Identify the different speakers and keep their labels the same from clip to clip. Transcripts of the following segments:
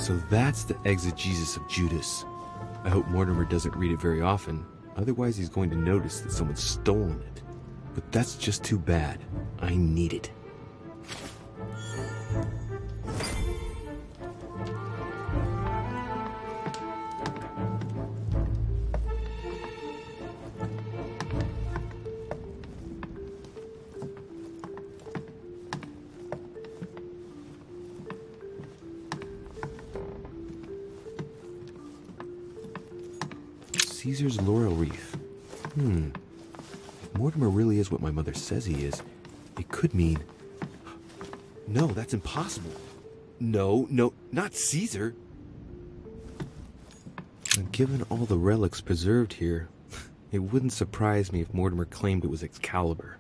Speaker 1: So that's the exegesis of Judas. I hope Mortimer doesn't read it very often, otherwise he's going to notice that someone's stolen it. But that's just too bad. I need it. Caesar's laurel wreath. If Mortimer really is what my mother says he is, it could mean... No, that's impossible. No, not Caesar. And given all the relics preserved here, it wouldn't surprise me if Mortimer claimed it was Excalibur.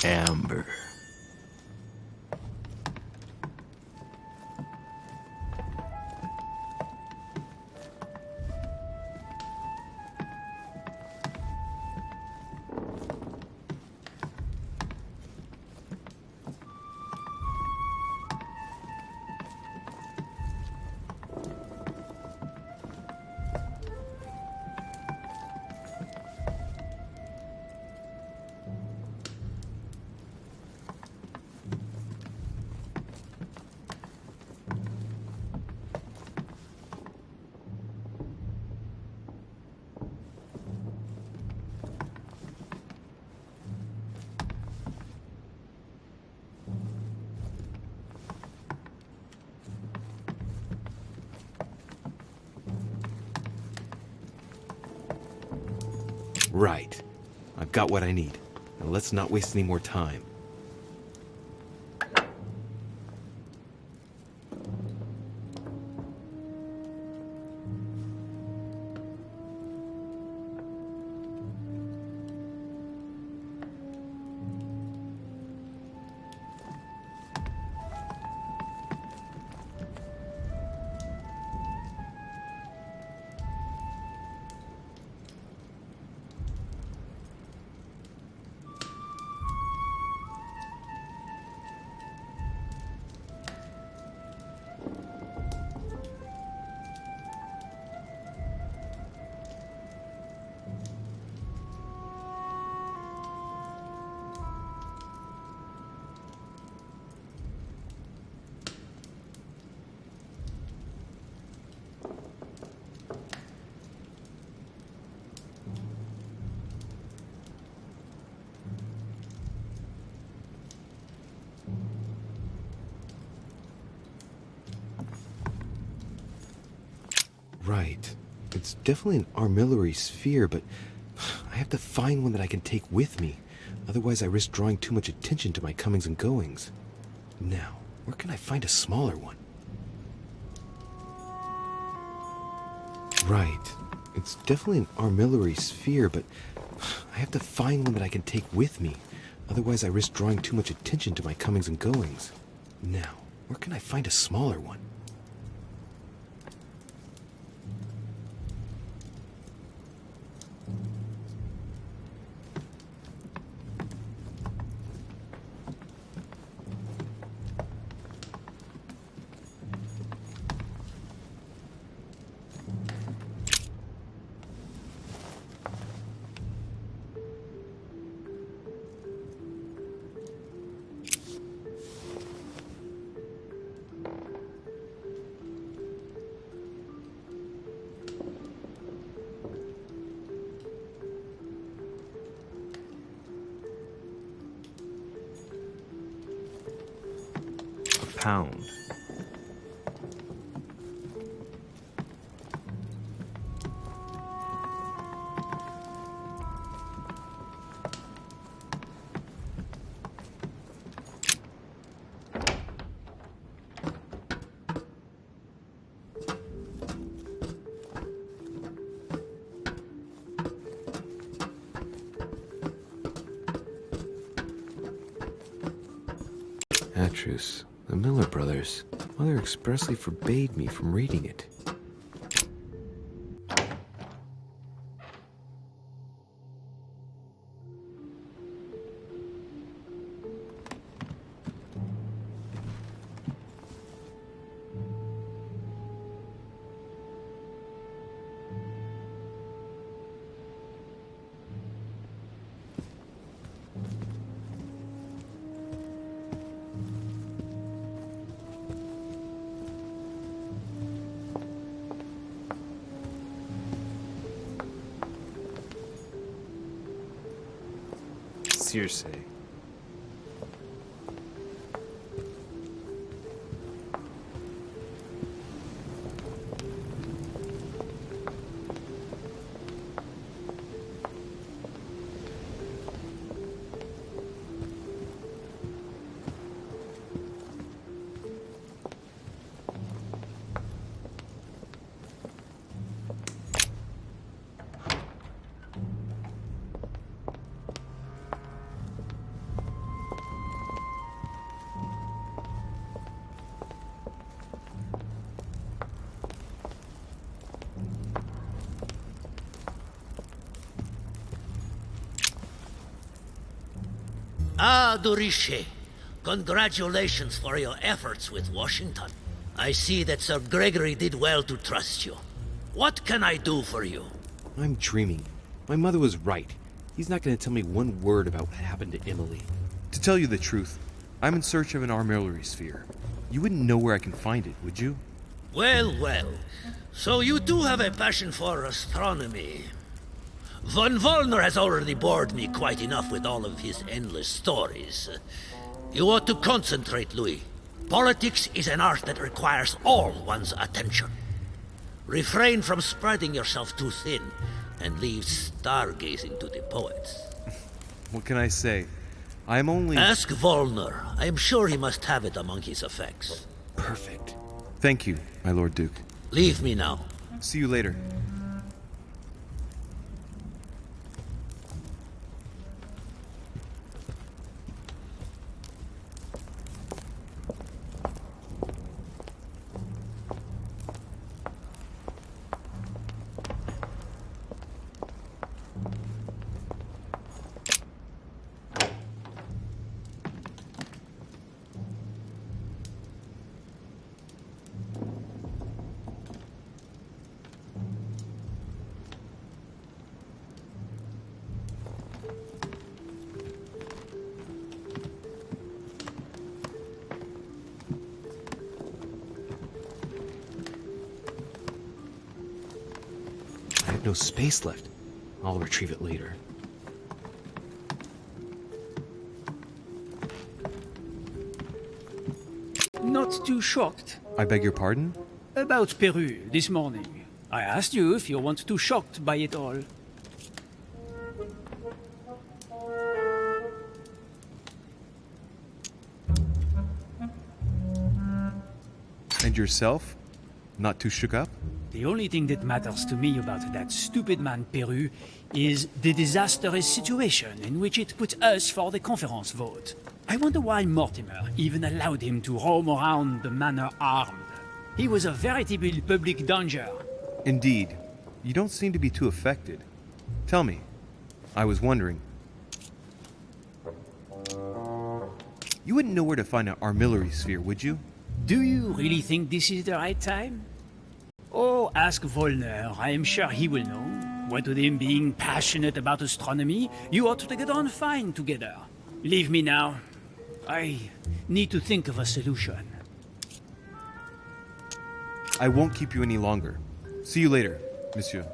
Speaker 1: Amber. Right. I've got what I need. Now let's not waste any more time. Right. It's definitely an armillary sphere, but I have to find one that I can take with me. Otherwise I risk drawing too much attention to my comings and goings. Now, where can I find a smaller one? Right. It's definitely an armillary sphere, but I have to find one that I can take with me. Otherwise I risk drawing too much attention to my comings and goings. Now, where can I find a smaller one? Pound. Atrus. The Miller Brothers. Mother expressly forbade me from reading it. Circe.
Speaker 2: Ah, Durishe. Congratulations for your efforts with Washington. I see that Sir Gregory did well to trust you. What can I do for you?
Speaker 1: I'm dreaming. My mother was right. He's not going to tell me one word about what happened to Emily. To tell you the truth, I'm in search of an armillary sphere. You wouldn't know where I can find it, would you?
Speaker 2: Well, well. So you do have a passion for astronomy. Von Wollner has already bored me quite enough with all of his endless stories. You ought to concentrate, Louis. Politics is an art that requires all one's attention. Refrain from spreading yourself too thin, and leave stargazing to the poets.
Speaker 1: What can I say? I'm only...
Speaker 2: Ask Wollner. I am sure he must have it among his effects.
Speaker 1: Perfect. Thank you, my Lord Duke.
Speaker 2: Leave me now.
Speaker 1: See you later. I have no space left. I'll retrieve it later.
Speaker 3: Not too shocked.
Speaker 1: I beg your pardon?
Speaker 3: About Peru this morning. I asked you if you weren't too shocked by it all.
Speaker 1: And yourself? Not too shook up?
Speaker 3: The only thing that matters to me about that stupid man Peru is the disastrous situation in which it put us for the conference vote. I wonder why Mortimer even allowed him to roam around the manor armed. He was a veritable public danger.
Speaker 1: Indeed. You don't seem to be too affected. Tell me. I was wondering. You wouldn't know where to find an armillary sphere, would you?
Speaker 3: Do you really think this is the right time? Oh, ask Wollner. I am sure he will know. What with him being passionate about astronomy, you ought to get on fine together. Leave me now. I need to think of a solution.
Speaker 1: I won't keep you any longer. See you later, monsieur.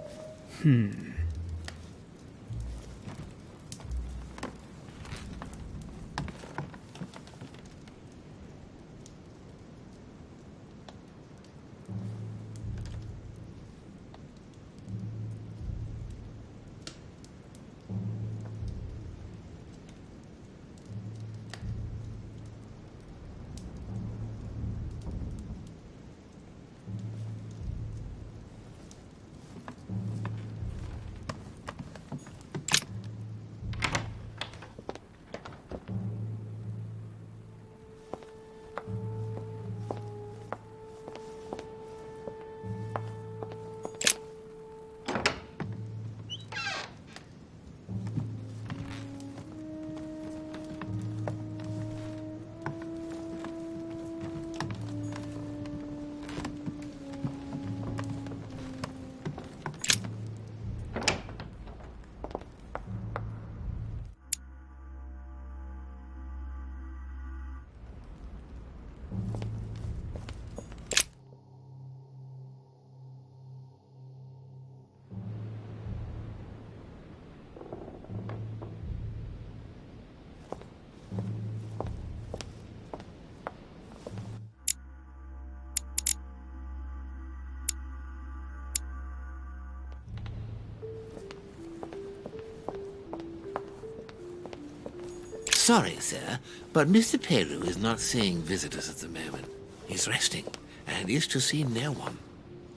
Speaker 4: Sorry, sir, but Mr. Peru is not seeing visitors at the moment. He's resting, and is to see no one.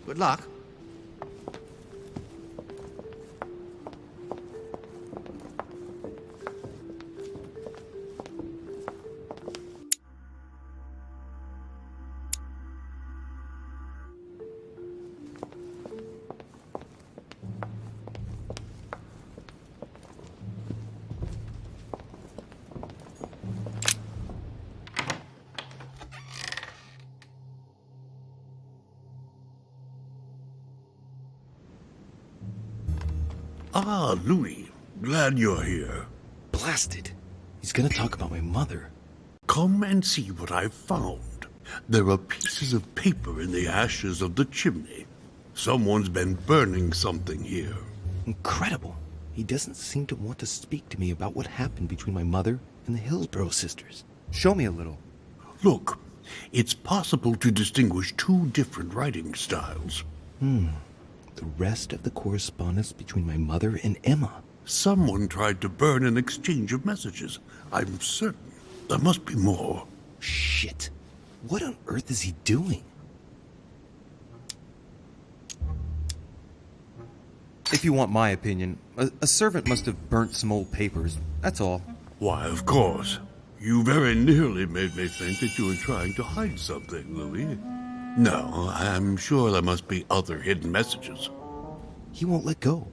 Speaker 4: Good luck.
Speaker 5: Ah, Louis. Glad you're here.
Speaker 1: Blasted. He's gonna talk about my mother.
Speaker 5: Come and see what I've found. There are pieces of paper in the ashes of the chimney. Someone's been burning something here.
Speaker 1: Incredible. He doesn't seem to want to speak to me about what happened between my mother and the Hillsborough sisters. Show me a little.
Speaker 5: Look, it's possible to distinguish two different writing styles.
Speaker 1: The rest of the correspondence between my mother and Emma.
Speaker 5: Someone tried to burn an exchange of messages. I'm certain. There must be more.
Speaker 1: Shit. What on earth is he doing?
Speaker 6: If you want my opinion, a servant must have burnt some old papers, that's all.
Speaker 5: Why, of course. You very nearly made me think that you were trying to hide something, Louis. No, I'm sure there must be other hidden messages.
Speaker 1: He won't let go.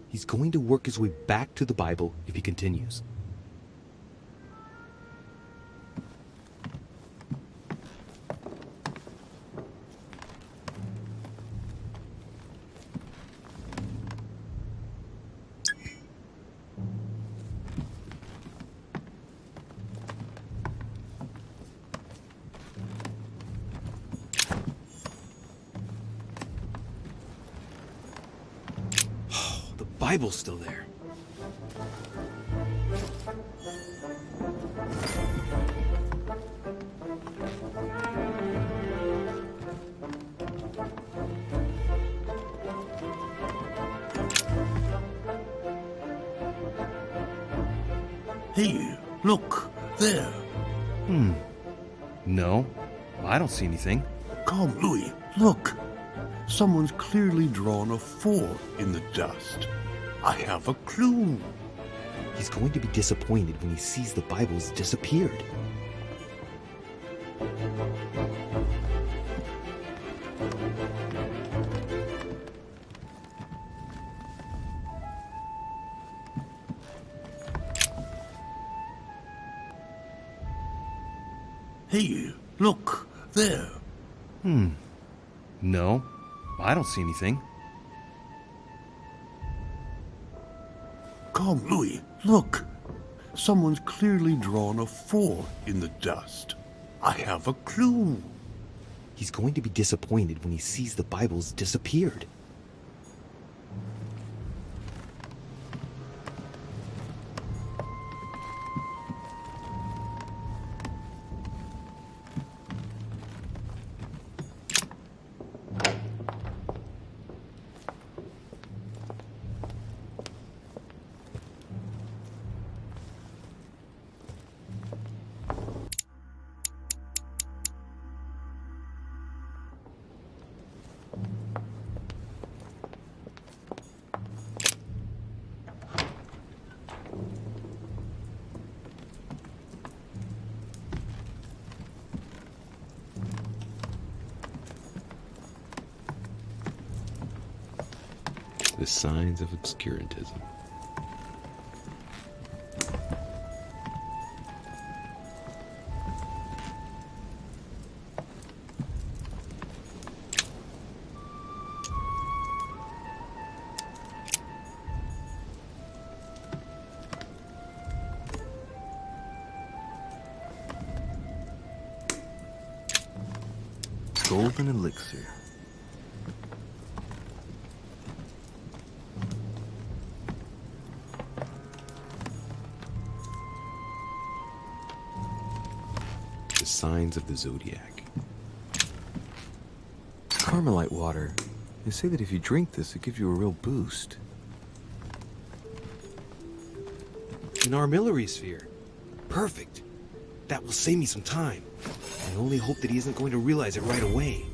Speaker 1: He's going to work his way back to the Bible if he continues. The Bible's still there.
Speaker 5: Hey, look, there.
Speaker 6: No, I don't see anything.
Speaker 5: Come, Louis, look. Someone's clearly drawn a 4 in the dust. I have a clue.
Speaker 1: He's going to be disappointed when he sees the Bible's disappeared.
Speaker 5: Hey, look, there.
Speaker 6: No, I don't see anything.
Speaker 5: Come, Louis, look. Someone's clearly drawn a 4 in the dust. I have a clue.
Speaker 1: He's going to be disappointed when he sees the Bible's disappeared. The signs of obscurantism. Golden elixir. The signs of the zodiac. Carmelite water. They say that if you drink this, it gives you a real boost. An armillary sphere. Perfect. That will save me some time. I only hope that he isn't going to realize it right away.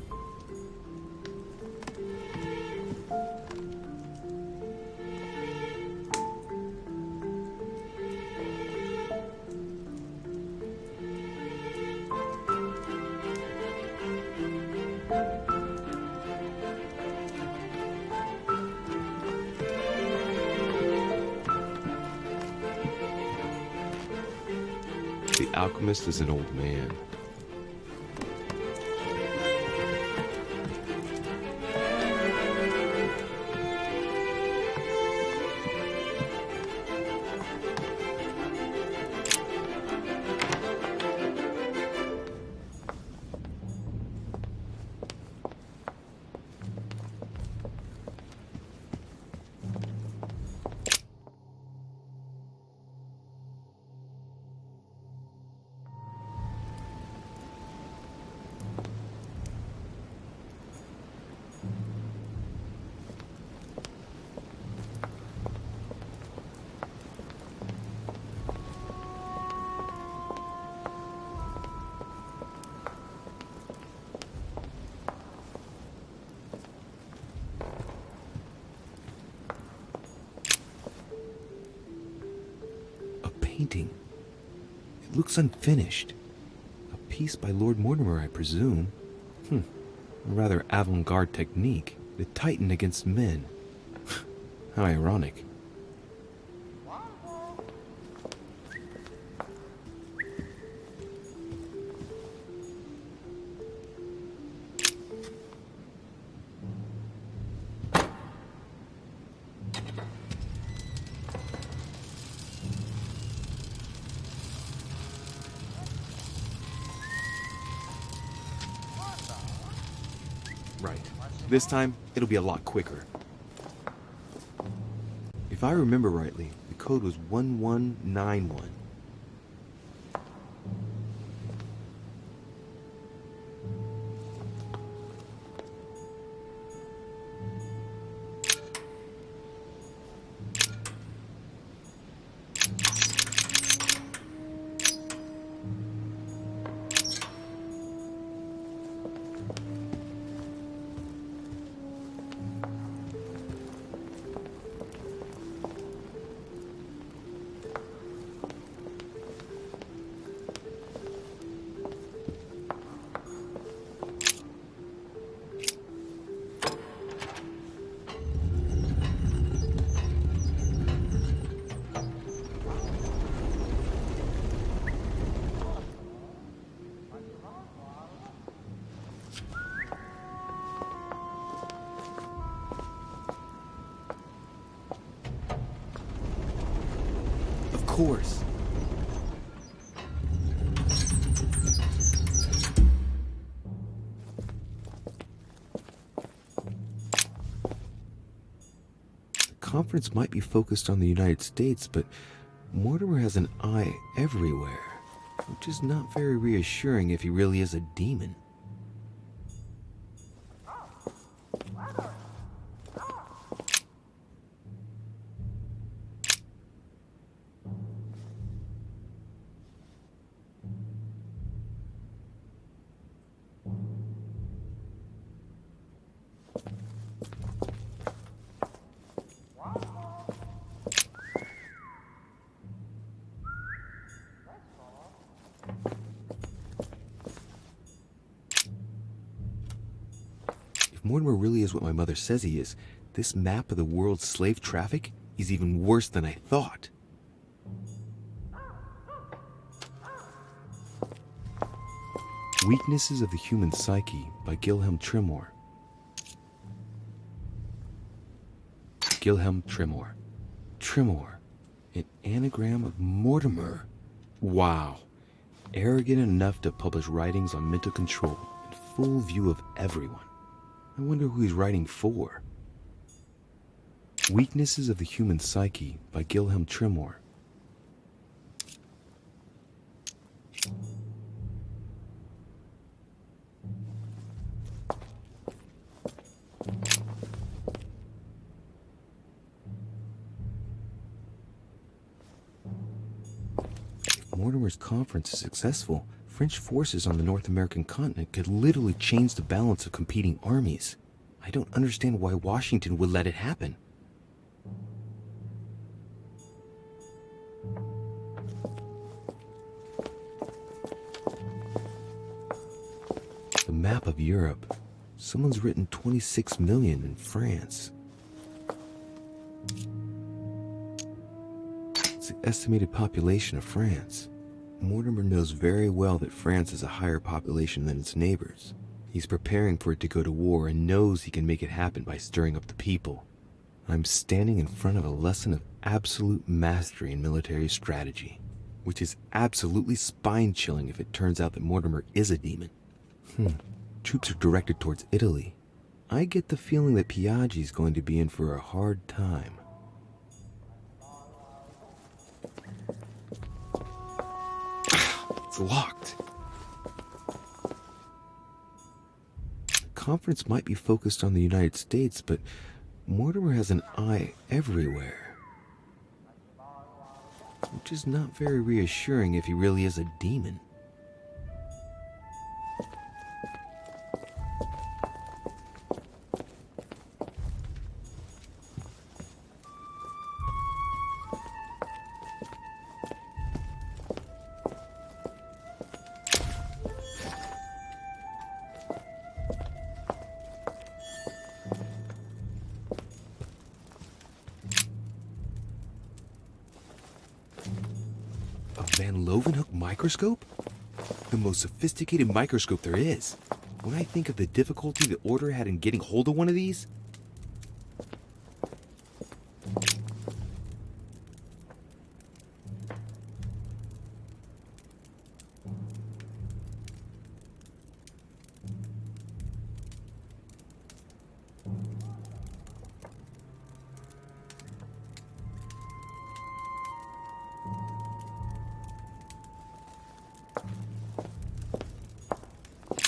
Speaker 1: The alchemist is an old man. Painting. It looks unfinished. A piece by Lord Mortimer, I presume. A rather avant-garde technique. The Titan against men. How ironic. Right. This time, it'll be a lot quicker. If I remember rightly, the code was 1191. Of course. The conference might be focused on the United States, but Mortimer has an eye everywhere, which is not very reassuring if he really is a demon. If Mortimer really is what my mother says he is, this map of the world's slave traffic is even worse than I thought. Weaknesses of the Human Psyche by Gilhelm Trimor. Gilhelm Trimor. Trimor. An anagram of Mortimer. Wow. Arrogant enough to publish writings on mental control in full view of everyone. I wonder who he's writing for. Weaknesses of the Human Psyche by Gilhelm Trimor. If Mortimer's conference is successful, French forces on the North American continent could literally change the balance of competing armies. I don't understand why Washington would let it happen. The map of Europe. Someone's written 26 million in France. It's the estimated population of France. Mortimer knows very well that France has a higher population than its neighbors. He's preparing for it to go to war and knows he can make it happen by stirring up the people. I'm standing in front of a lesson of absolute mastery in military strategy, which is absolutely spine-chilling if it turns out that Mortimer is a demon. Troops are directed towards Italy. I get the feeling that Piaggi's going to be in for a hard time. It's locked. The conference might be focused on the United States, but Mortimer has an eye everywhere. Which is not very reassuring if he really is a demon. Van Leeuwenhoek microscope? The most sophisticated microscope there is. When I think of the difficulty the Order had in getting hold of one of these...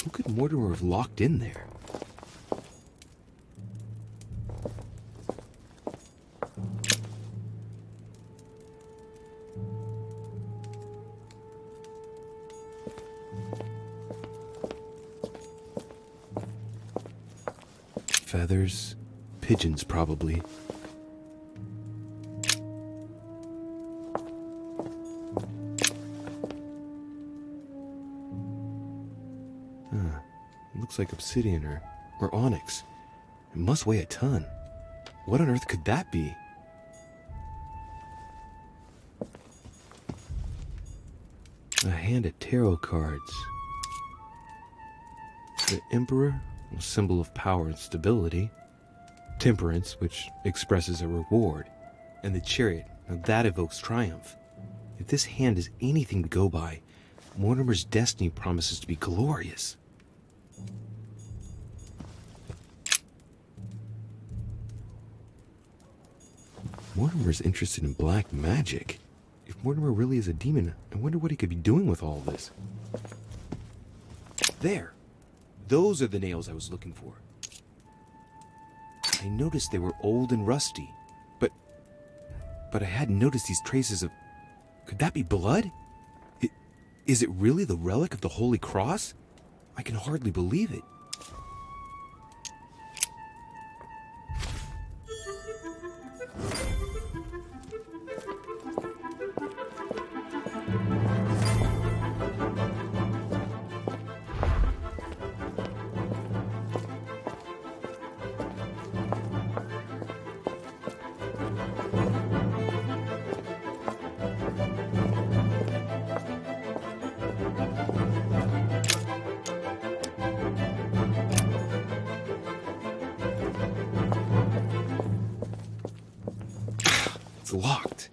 Speaker 1: Who could Mortimer have locked in there? Feathers, pigeons probably. Looks like obsidian or onyx. It must weigh a ton. What on earth could that be? A hand of tarot cards. The Emperor, a symbol of power and stability. Temperance, which expresses a reward. And the Chariot, now that evokes triumph. If this hand is anything to go by, Mortimer's destiny promises to be glorious. Mortimer's interested in black magic. If Mortimer really is a demon, I wonder what he could be doing with all this. There! Those are the nails I was looking for. I noticed they were old and rusty, but I hadn't noticed these traces of... Could that be blood? Is it really the relic of the Holy Cross? I can hardly believe it. It's locked.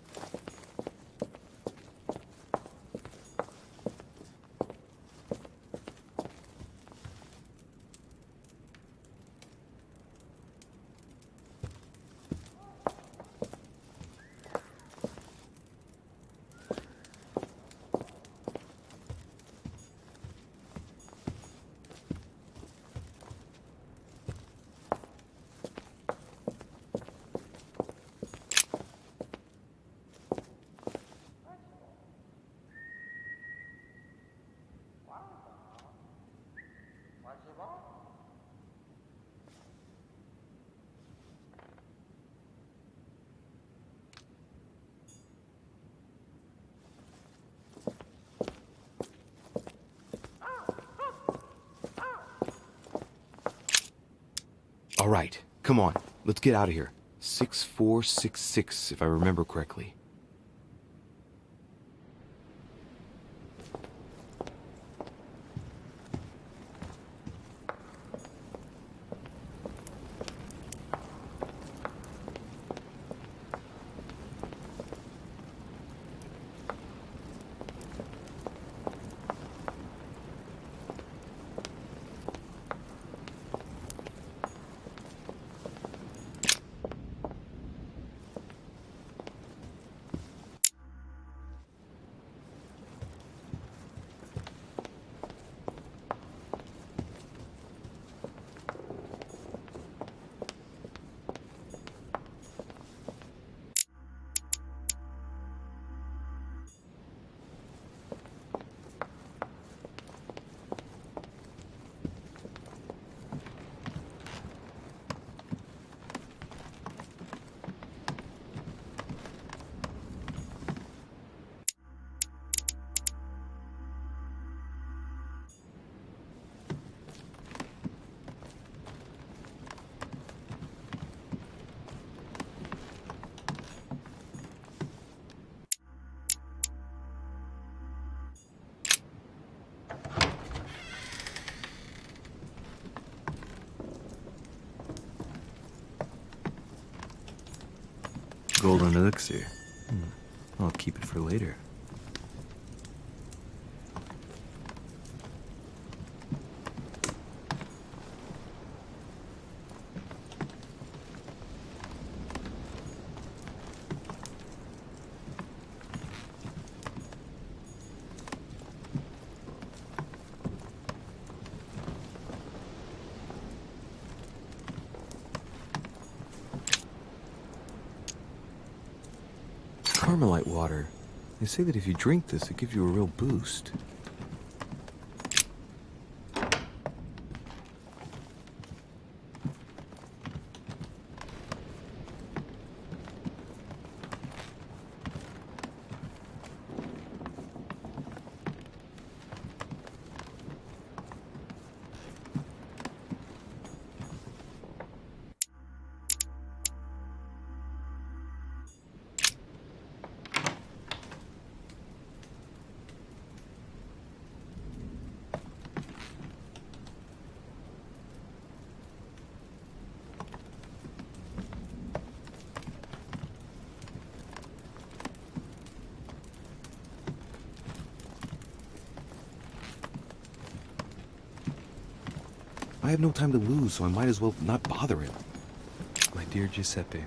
Speaker 1: Right. Come on, let's get out of here. 6466, if I remember correctly. Golden elixir. I'll keep it for later. Carmelite water. They say that if you drink this, it gives you a real boost. I have no time to lose, so I might as well not bother him.
Speaker 6: My dear Giuseppe,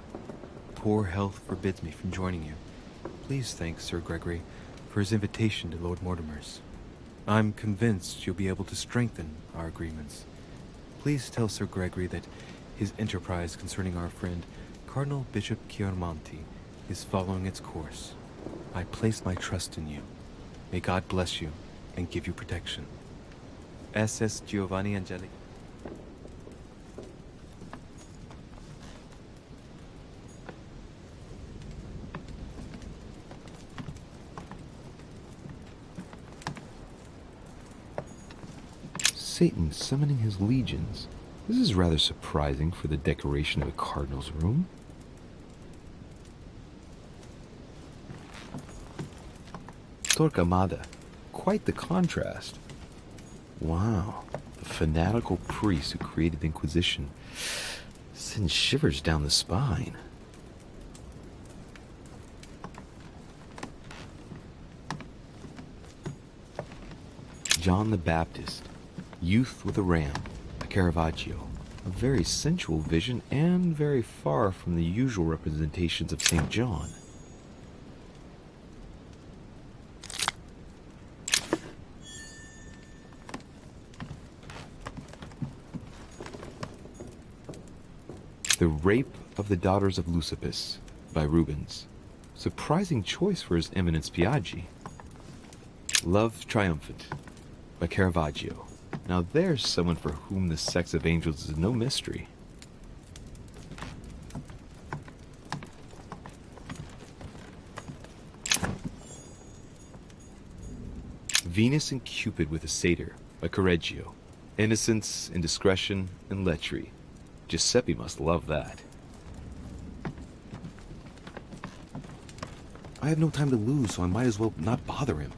Speaker 6: poor health forbids me from joining you. Please thank Sir Gregory for his invitation to Lord Mortimer's. I'm convinced you'll be able to strengthen our agreements. Please tell Sir Gregory that his enterprise concerning our friend Cardinal Bishop Chiaramonti is following its course. I place my trust in you. May God bless you and give you protection. SS Giovanni Angeli.
Speaker 1: Satan summoning his legions. This is rather surprising for the decoration of a cardinal's room. Torquemada. Quite the contrast. Wow. The fanatical priest who created the Inquisition sends shivers down the spine. John the Baptist. Youth with a Ram, a Caravaggio. A very sensual vision and very far from the usual representations of St. John. The Rape of the Daughters of Lucipis by Rubens. Surprising choice for His Eminence Piaggi. Love Triumphant by Caravaggio. Now there's someone for whom the sex of angels is no mystery. Venus and Cupid with a Satyr by Correggio. Innocence, indiscretion, and lechery. Giuseppe must love that. I have no time to lose, so I might as well not bother him.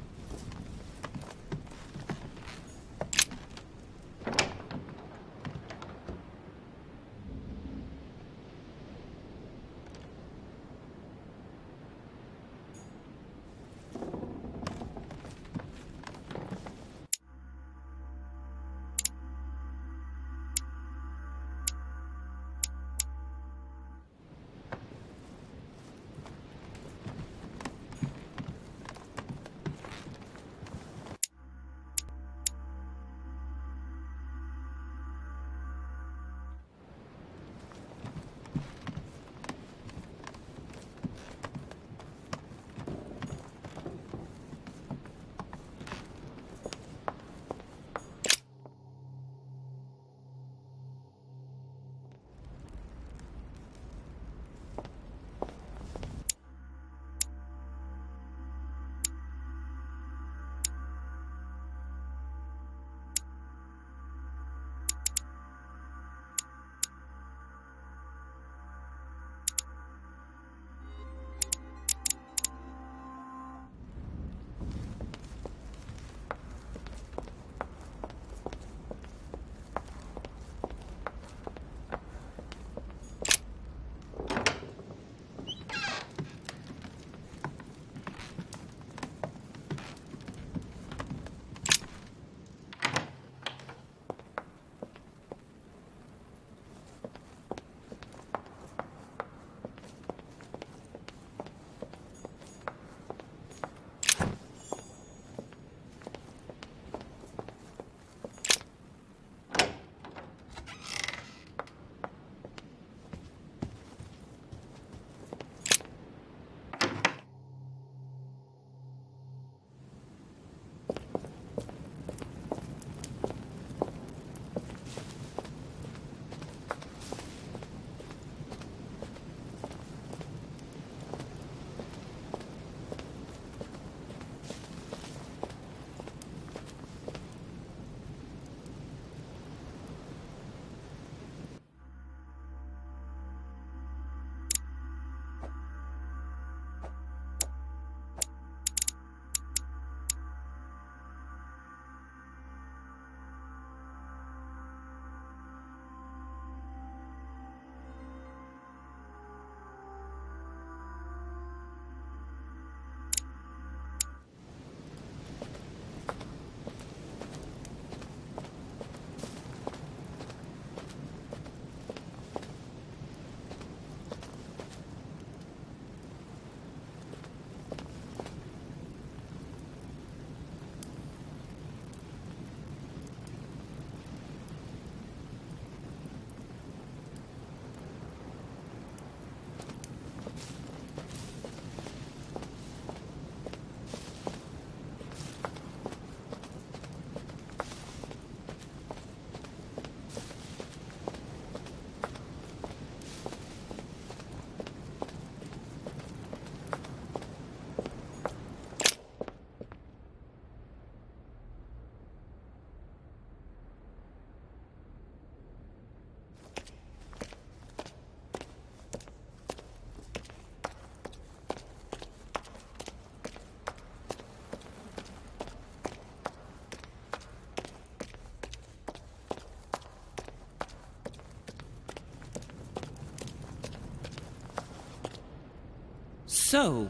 Speaker 7: So,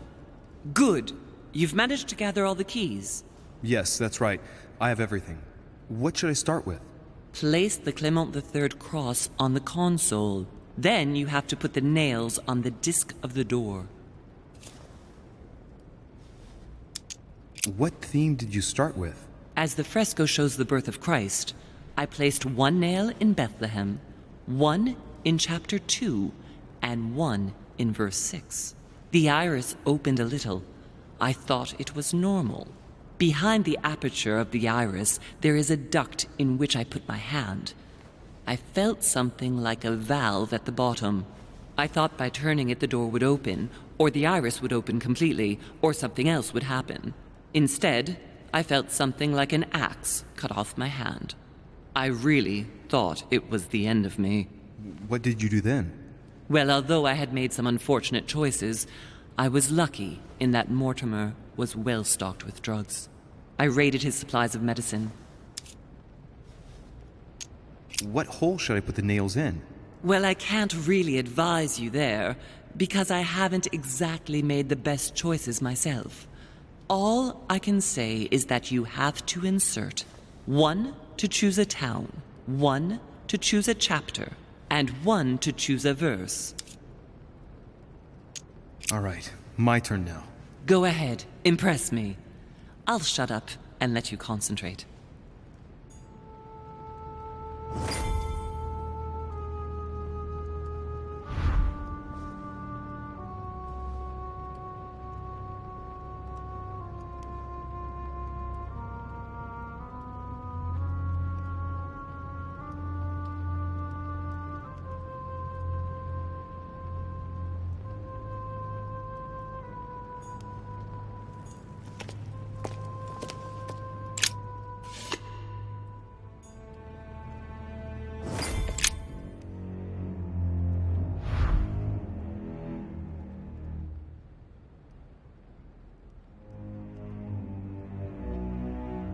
Speaker 7: good. You've managed to gather all the keys.
Speaker 6: Yes, that's right. I have everything. What should I start with?
Speaker 7: Place the Clement III cross on the console. Then you have to put the nails on the disc of the door.
Speaker 6: What theme did you start with?
Speaker 7: As the fresco shows the birth of Christ, I placed one nail in Bethlehem, one in chapter 2, and one in verse 6. The iris opened a little. I thought it was normal. Behind the aperture of the iris, there is a duct in which I put my hand. I felt something like a valve at the bottom. I thought by turning it the door would open, or the iris would open completely, or something else would happen. Instead, I felt something like an axe cut off my hand. I really thought it was the end of me.
Speaker 6: What did you do then?
Speaker 7: Well, although I had made some unfortunate choices, I was lucky in that Mortimer was well stocked with drugs. I raided his supplies of medicine.
Speaker 6: What hole should I put the nails in?
Speaker 7: Well, I can't really advise you there, because I haven't exactly made the best choices myself. All I can say is that you have to insert 1 to choose a town, 1 to choose a chapter, and 1 to choose a verse.
Speaker 6: All right, my turn now.
Speaker 7: Go ahead, impress me. I'll shut up and let you concentrate.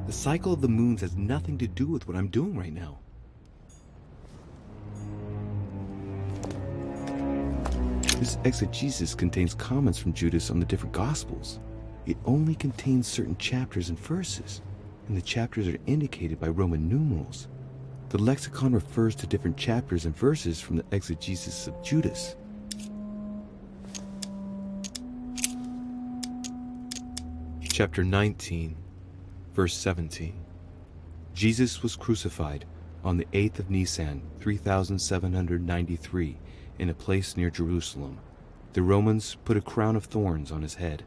Speaker 1: The cycle of the moons has nothing to do with what I'm doing right now. This exegesis contains comments from Judas on the different Gospels. It only contains certain chapters and verses, and the chapters are indicated by Roman numerals. The lexicon refers to different chapters and verses from the exegesis of Judas. Chapter 19, verse 17. Jesus was crucified on the 8th of Nisan, 3793, in a place near Jerusalem. The Romans put a crown of thorns on his head.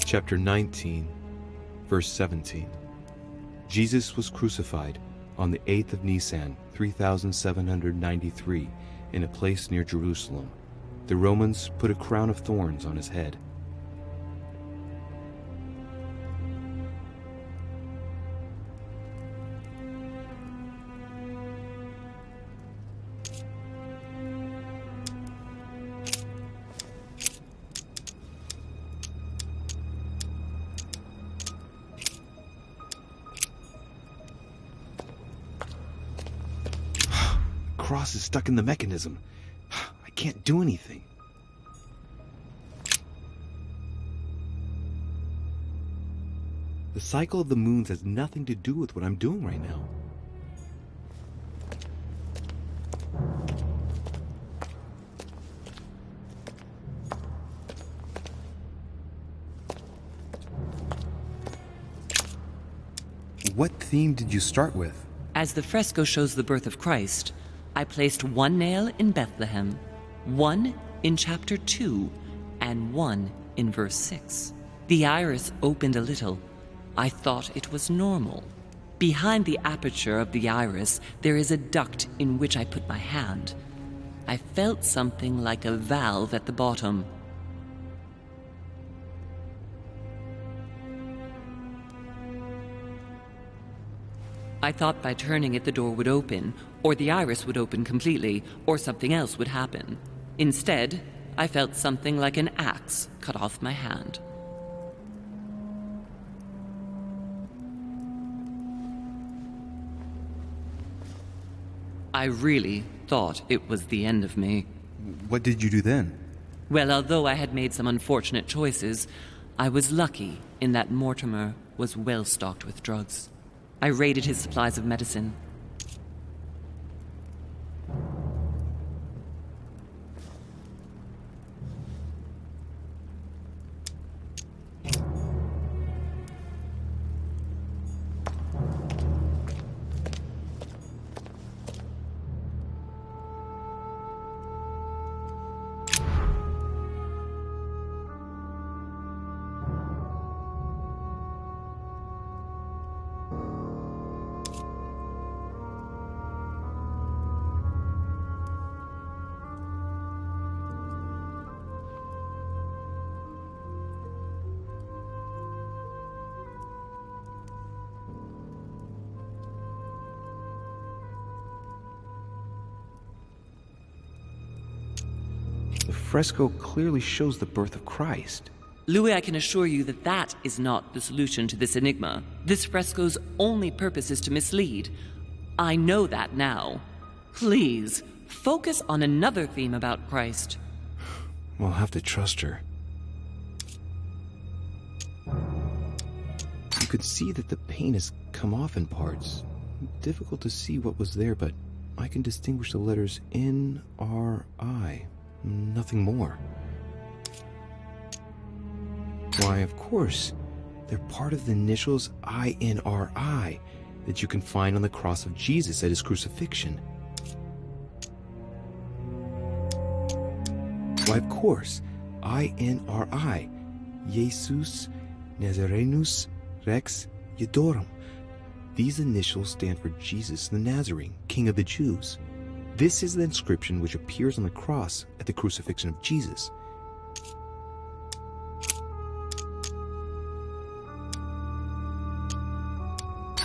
Speaker 1: Chapter 19, verse 17. Jesus was crucified on the 8th of Nisan, 3793, in a place near Jerusalem. The Romans put a crown of thorns on his head. Cross is stuck in the mechanism. I can't do anything. The cycle of the moons has nothing to do with what I'm doing right now.
Speaker 6: What theme did you start with?
Speaker 7: As the fresco shows the birth of Christ, I placed 1 nail in Bethlehem, 1 in chapter 2, and 1 in verse 6. The iris opened a little. I thought it was normal. Behind the aperture of the iris, there is a duct in which I put my hand. I felt something like a valve at the bottom. I thought by turning it the door would open, or the iris would open completely, or something else would happen. Instead, I felt something like an axe cut off my hand. I really thought it was the end of me.
Speaker 6: What did you do then?
Speaker 7: Well, although I had made some unfortunate choices, I was lucky in that Mortimer was well stocked with drugs. I raided his supplies of medicine.
Speaker 1: fresco clearly shows the birth of Christ.
Speaker 7: Louis, I can assure you that that is not the solution to this enigma. This fresco's only purpose is to mislead. I know that now. Please, focus on another theme about Christ.
Speaker 1: We'll have to trust her. You could see that the paint has come off in parts. Difficult to see what was there, but I can distinguish the letters N-R-I. Nothing more. Why, of course. They're part of the initials I-N-R-I that you can find on the cross of Jesus at his crucifixion. Why, of course. I-N-R-I. Jesus Nazarenus Rex Eudorum. These initials stand for Jesus the Nazarene, King of the Jews. This is the inscription which appears on the cross at the crucifixion of Jesus.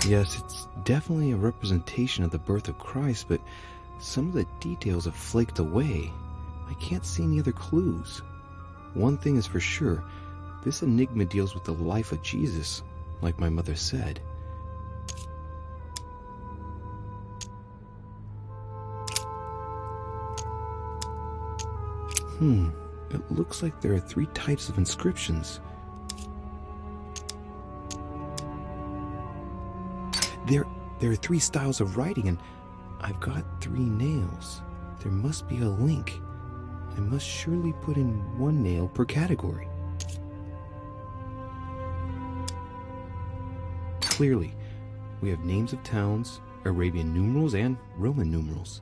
Speaker 1: Yes, it's definitely a representation of the birth of Christ, but some of the details have flaked away. I can't see any other clues. One thing is for sure, this enigma deals with the life of Jesus, like my mother said. It looks like there are 3 types of inscriptions. There are 3 styles of writing, and I've got 3 nails. There must be a link. I must surely put in 1 nail per category. Clearly, we have names of towns, Arabian numerals, and Roman numerals.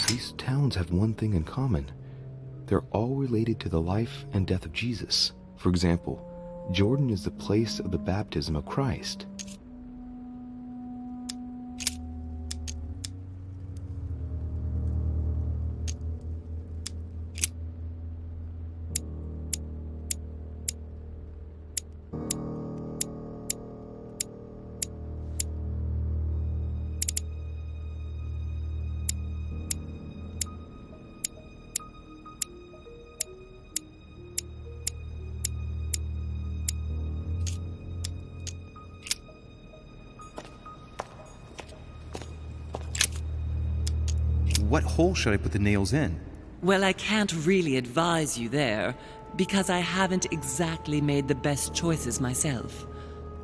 Speaker 1: These towns have one thing in common. They're all related to the life and death of Jesus. For example, Jordan is the place of the baptism of Christ. What hole should I put the nails in?
Speaker 7: Well, I can't really advise you there, because I haven't exactly made the best choices myself.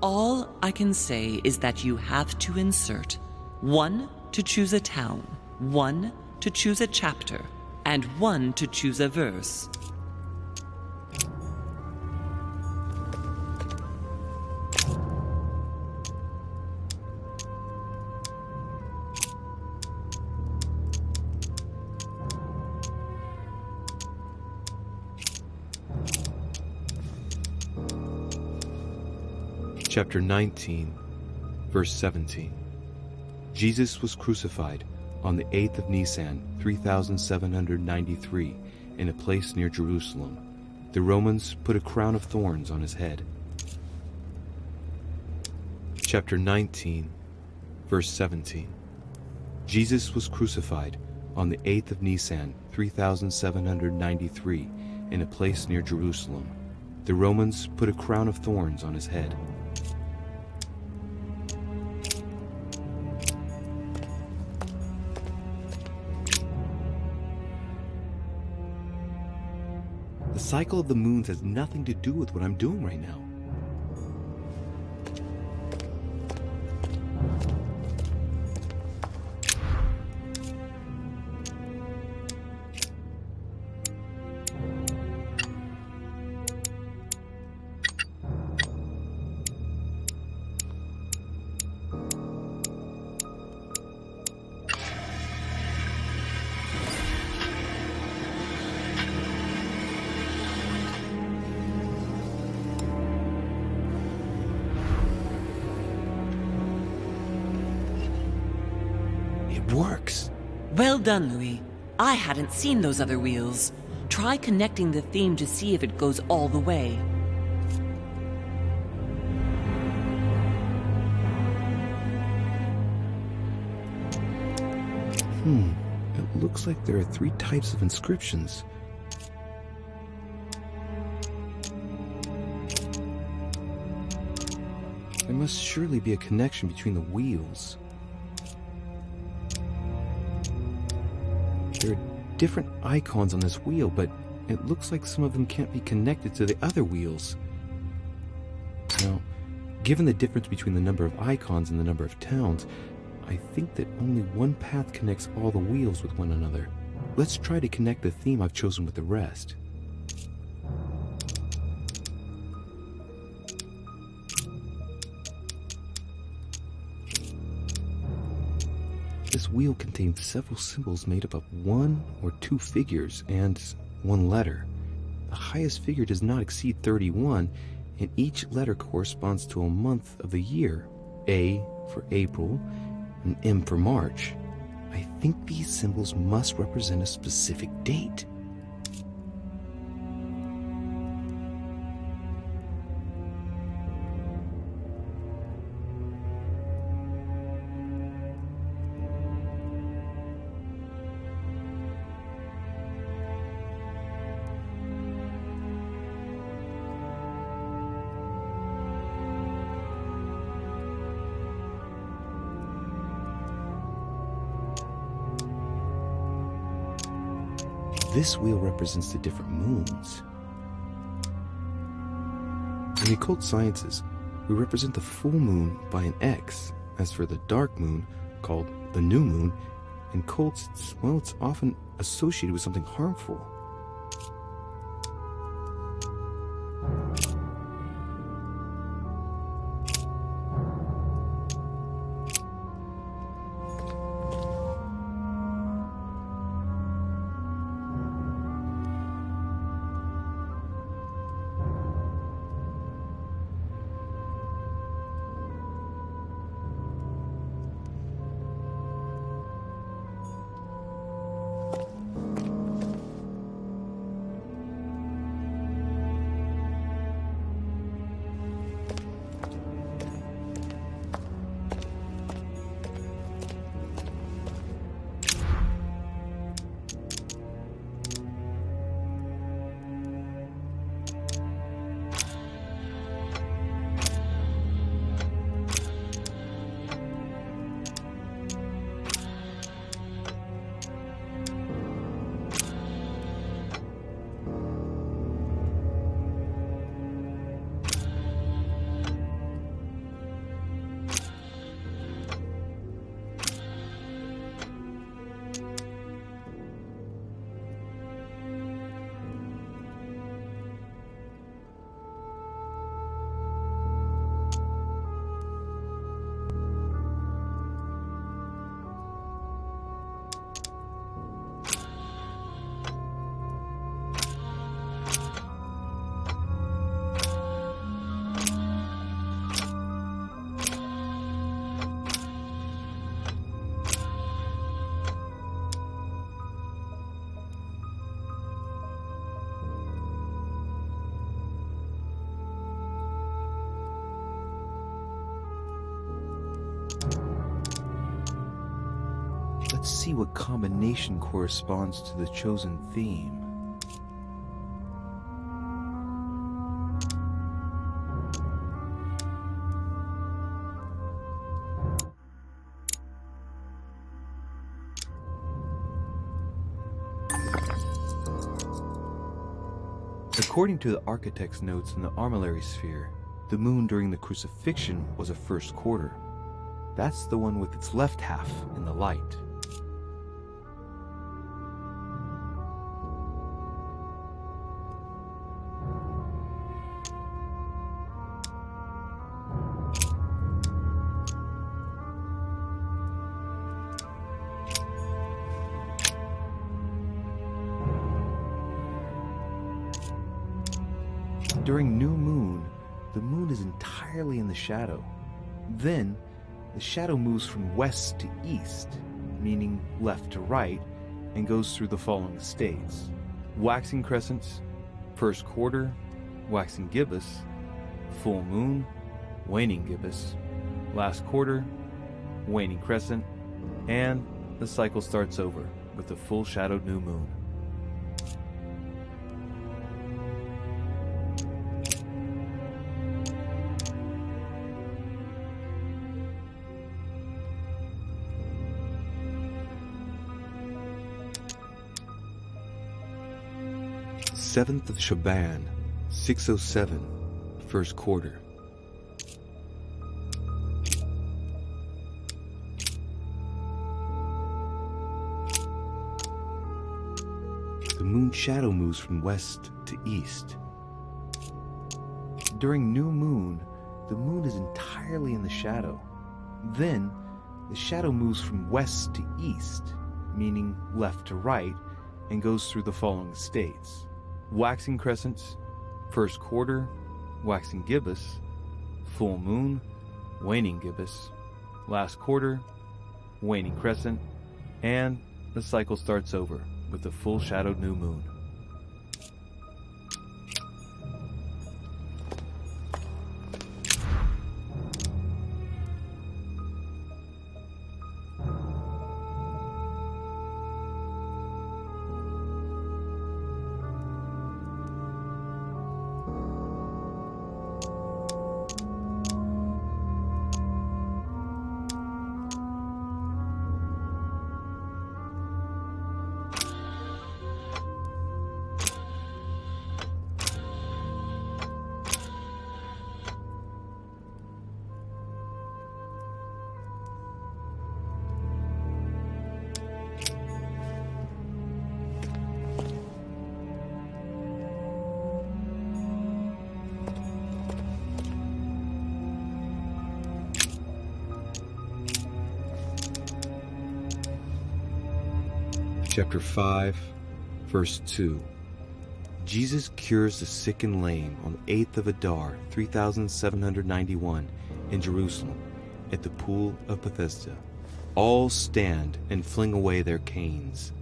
Speaker 7: All I can say is that you have to insert 1 to choose a town, 1 to choose a chapter, and 1 to choose a verse.
Speaker 1: Chapter 19, verse 17. Jesus was crucified on the 8th of Nisan, 3793, in a place near Jerusalem. The Romans put a crown of thorns on his head. Chapter 19, verse 17. Jesus was crucified on the 8th of Nisan, 3793, in a place near Jerusalem. The Romans put a crown of thorns on his head. The cycle of the moons has nothing to do with what I'm doing right now.
Speaker 7: done, Louis. I hadn't seen those other wheels. Try connecting the theme to see if it goes all the way.
Speaker 1: It looks like there are 3 types of inscriptions. There must surely be a connection between the wheels. There are different icons on this wheel, but it looks like some of them can't be connected to the other wheels. Now, given the difference between the number of icons and the number of towns, I think that only one path connects all the wheels with one another. Let's try to connect the theme I've chosen with the rest. This wheel contains several symbols made up of 1 or 2 figures and 1 letter. The highest figure does not exceed 31, and each letter corresponds to a month of the year. A for April, and M for March. I think these symbols must represent a specific date. This wheel represents the different moons. In the occult sciences, we represent the full moon by an X. As for the dark moon, called the new moon, in cults, it's often associated with something harmful. Let's see what combination corresponds to the chosen theme. According to the architect's notes in the armillary sphere, the moon during the crucifixion was a first quarter. That's the one with its left half in the light. During new moon, the moon is entirely in the shadow. Then, the shadow moves from west to east.
Speaker 6: meaning left to right, and goes through the following states: waxing crescents, first quarter, waxing gibbous, full moon, waning gibbous, last quarter, waning crescent, and the cycle starts over with the full shadowed new moon.
Speaker 1: Seventh of Shaban, 607, first quarter. The moon shadow moves from west to east.
Speaker 6: During new moon, the moon is entirely in the shadow. Then, the shadow moves from west to east, meaning left to right, and goes through the following states: waxing crescents, first quarter, waxing gibbous, full moon, waning gibbous, last quarter, waning crescent, and the cycle starts over with the full shadowed new moon.
Speaker 1: Chapter 5, verse 2. Jesus cures the sick and lame on the 8th of Adar, 3791, in Jerusalem, at the pool of Bethesda. All stand and fling away their canes.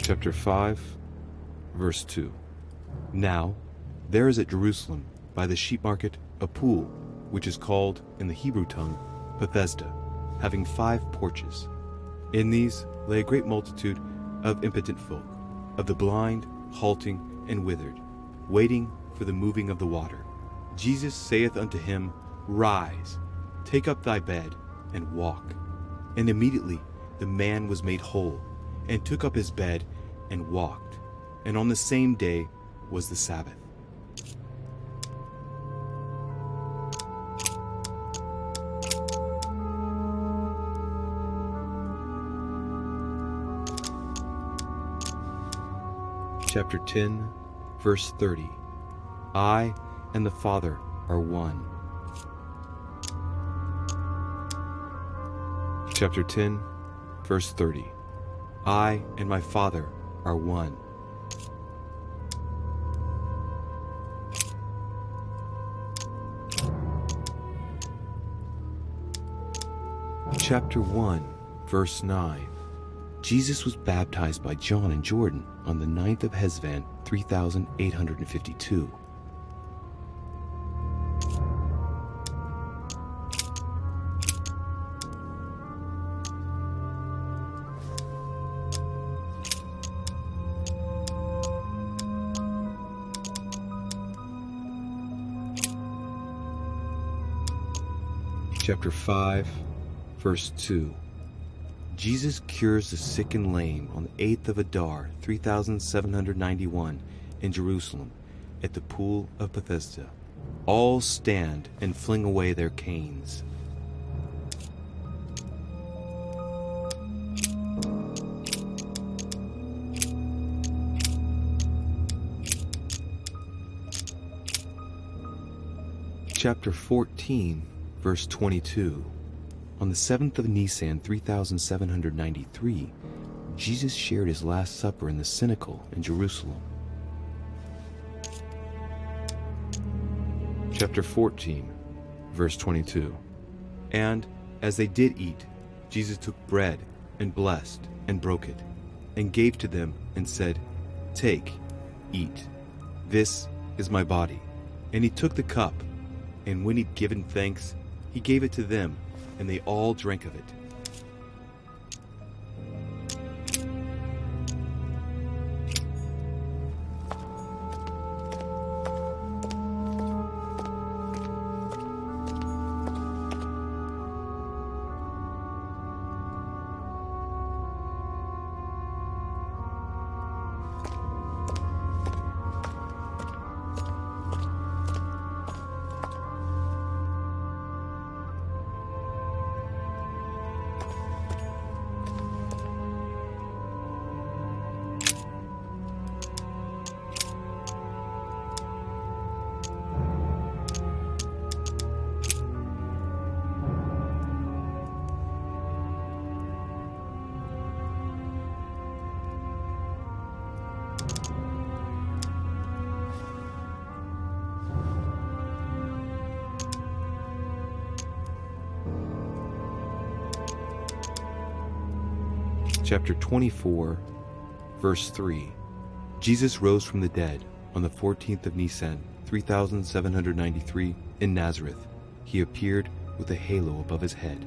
Speaker 1: Chapter 5, verse 2. Now, there is at Jerusalem, by the sheep market, a pool, which is called, in the Hebrew tongue, Bethesda, having 5 porches. In these lay a great multitude of impotent folk, of the blind, halting, and withered, waiting for the moving of the water. Jesus saith unto him, Rise, take up thy bed, and walk. And immediately the man was made whole, and took up his bed, and walked. And on the same day was the Sabbath. Chapter 10, verse 30. I and the Father are one. Chapter 10, verse 30. I and my Father are one. Chapter 1, verse 9. Jesus was baptized by John in Jordan on the 9th of Hesvan, 3852. Chapter 5, verse 2. Jesus cures the sick and lame on the 8th of Adar, 3791, in Jerusalem, at the pool of Bethesda. All stand and fling away their canes. Chapter 14, verse 22. On the 7th of Nisan, 3793, Jesus shared his Last Supper in the Cenacle in Jerusalem. Chapter 14, verse 22. And as they did eat, Jesus took bread and blessed and broke it, and gave to them and said, "Take, eat. This is my body." And he took the cup, and when he'd given thanks, he gave it to them, and they all drank of it. Chapter 24, verse 3. Jesus rose from the dead on the 14th of Nisan, 3793, in Nazareth. He appeared with a halo above his head.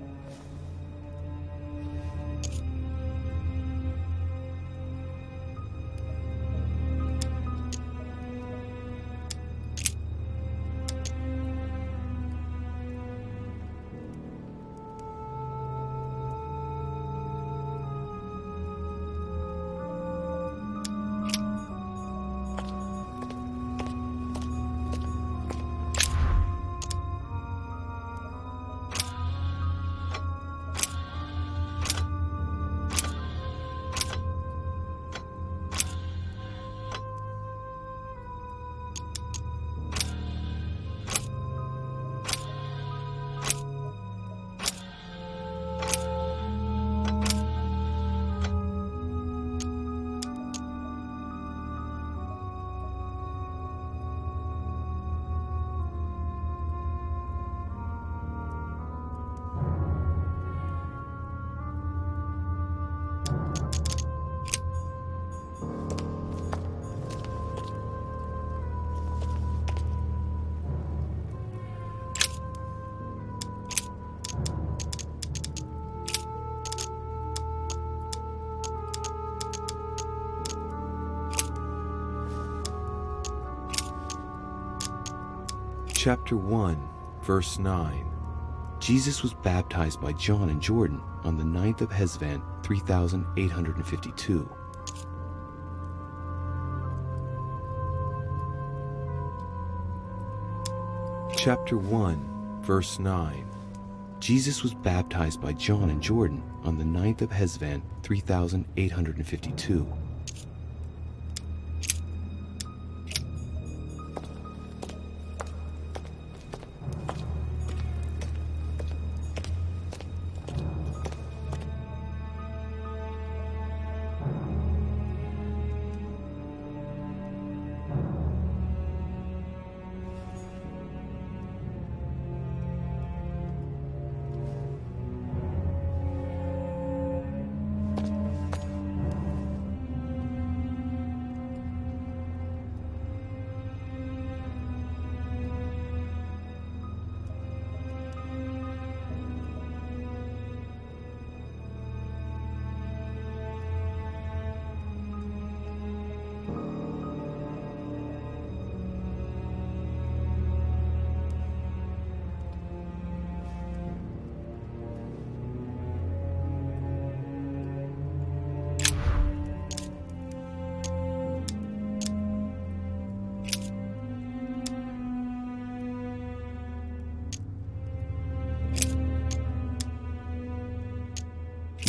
Speaker 1: Chapter 1, verse 9. Jesus was baptized by John in Jordan on the 9th of Hesvan, 3852. Chapter 1, verse 9. Jesus was baptized by John in Jordan on the 9th of Hesvan, 3852.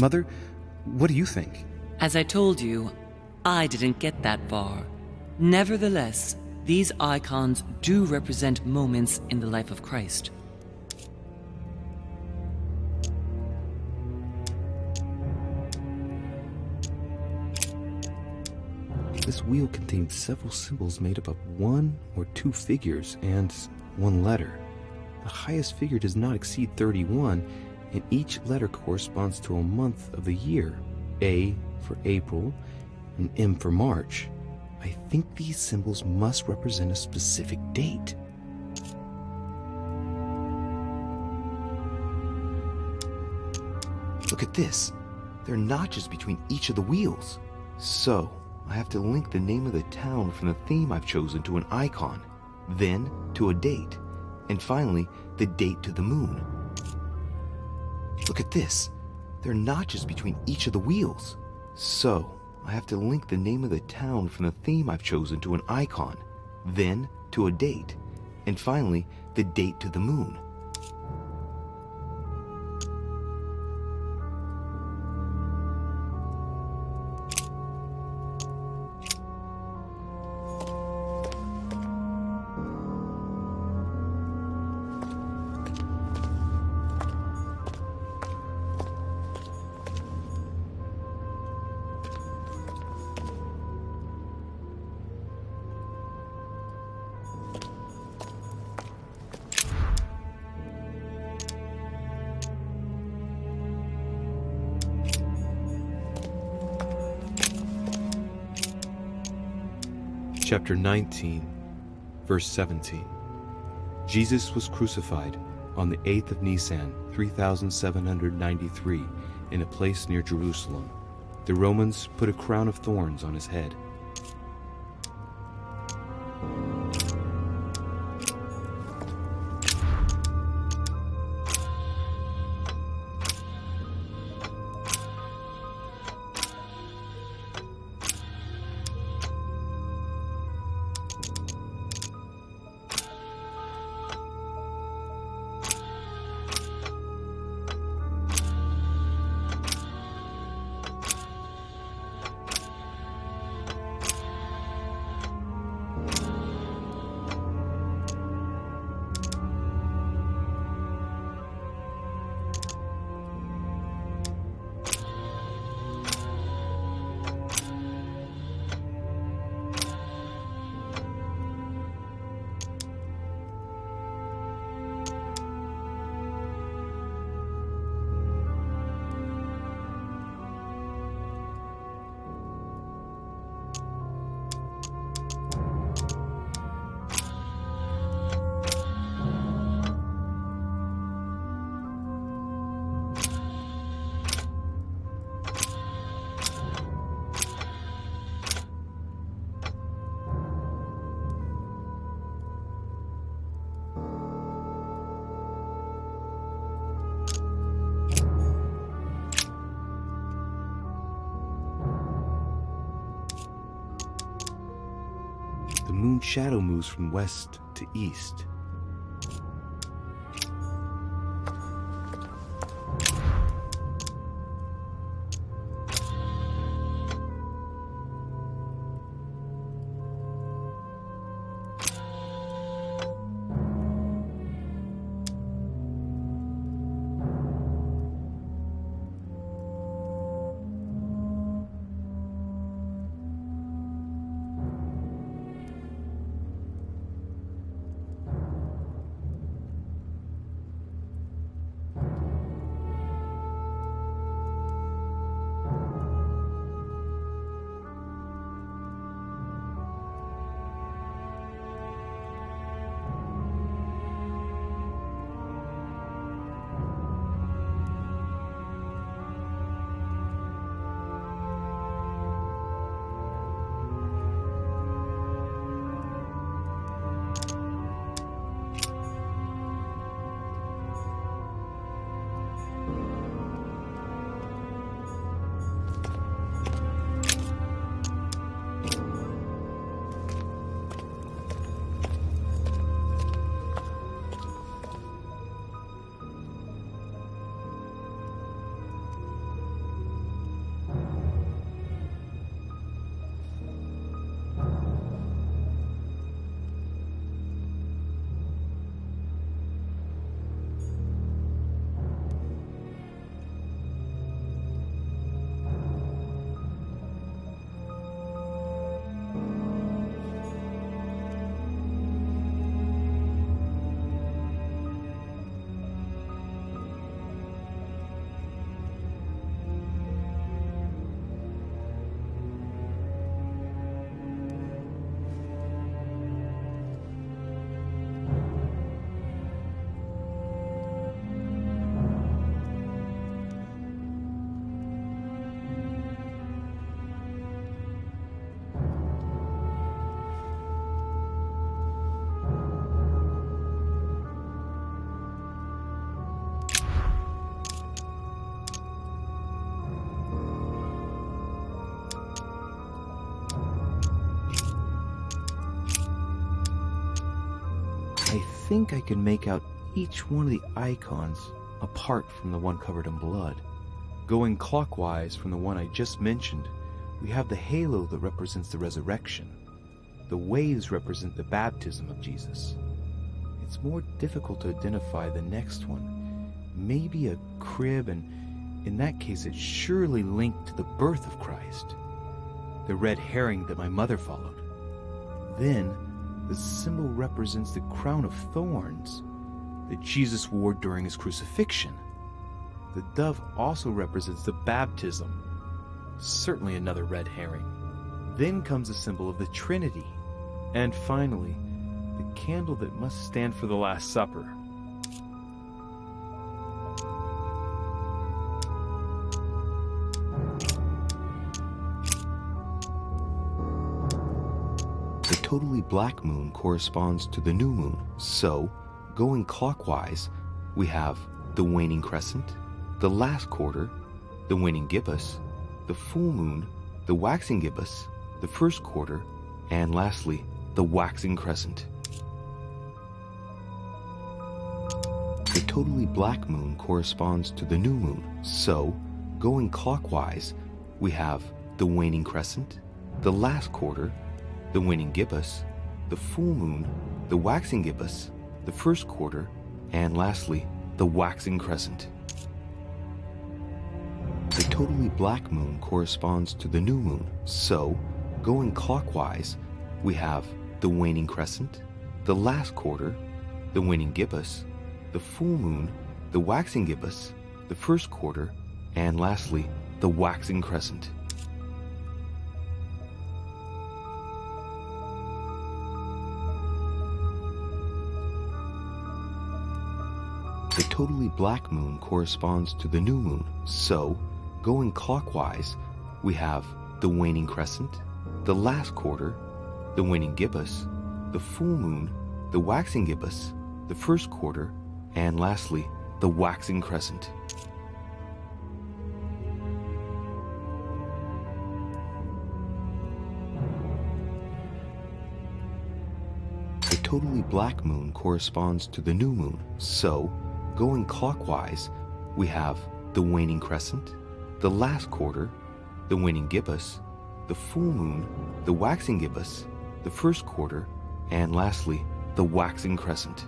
Speaker 1: Mother, what do you think?
Speaker 7: As I told you, I didn't get that far. Nevertheless, these icons do represent moments in the life of Christ.
Speaker 1: This wheel contains several symbols made up of 1 or 2 figures and 1 letter. The highest figure does not exceed 31, and each letter corresponds to a month of the year. A for April, and M for March. I think these symbols must represent a specific date. Look at this. There are notches between each of the wheels. So, I have to link the name of the town from the theme I've chosen to an icon, then to a date, and finally the date to the moon. Look at this. There are notches between each of the wheels. So, I have to link the name of the town from the theme I've chosen to an icon, then to a date, and finally the date to the moon. Chapter 19, verse 17. Jesus was crucified on the 8th of Nisan, 3793, in a place near Jerusalem. The Romans put a crown of thorns on his head. The moon's shadow moves from west to east.
Speaker 6: think I can make out each one of the icons apart from the one covered in blood. Going clockwise from the one I just mentioned, we have the halo that represents the resurrection. The waves represent the baptism of Jesus. It's more difficult to identify the next one. Maybe a crib, and in that case it's surely linked to the birth of Christ. The red herring that my mother followed. Then, the symbol represents the crown of thorns that Jesus wore during his crucifixion. The dove also represents the baptism. Certainly another red herring. Then comes the symbol of the Trinity. And finally, the candle that must stand for the Last Supper.
Speaker 1: The totally black moon corresponds to the new moon, so, going clockwise, we have the waning crescent, the last quarter, the waning gibbous, the full moon, the waxing gibbous, the first quarter, and lastly, the waxing crescent. The totally black moon corresponds to the new moon, so, going clockwise, we have the waning crescent, the last quarter, the waning gibbous, the full moon, the waxing gibbous, the first quarter, and lastly, the waxing crescent. The totally black moon corresponds to the new moon, so, going clockwise, we have the waning crescent, the last quarter, the waning gibbous, the full moon, the waxing gibbous, the first quarter, and lastly, the waxing crescent. The totally black moon corresponds to the new moon, so, going clockwise, we have the waning crescent, the last quarter, the waning gibbous, the full moon, the waxing gibbous, the first quarter, and lastly, the waxing crescent. The totally black moon corresponds to the new moon, so, going clockwise, we have the waning crescent, the last quarter, the waning gibbous, the full moon, the waxing gibbous, the first quarter, and lastly, the waxing crescent.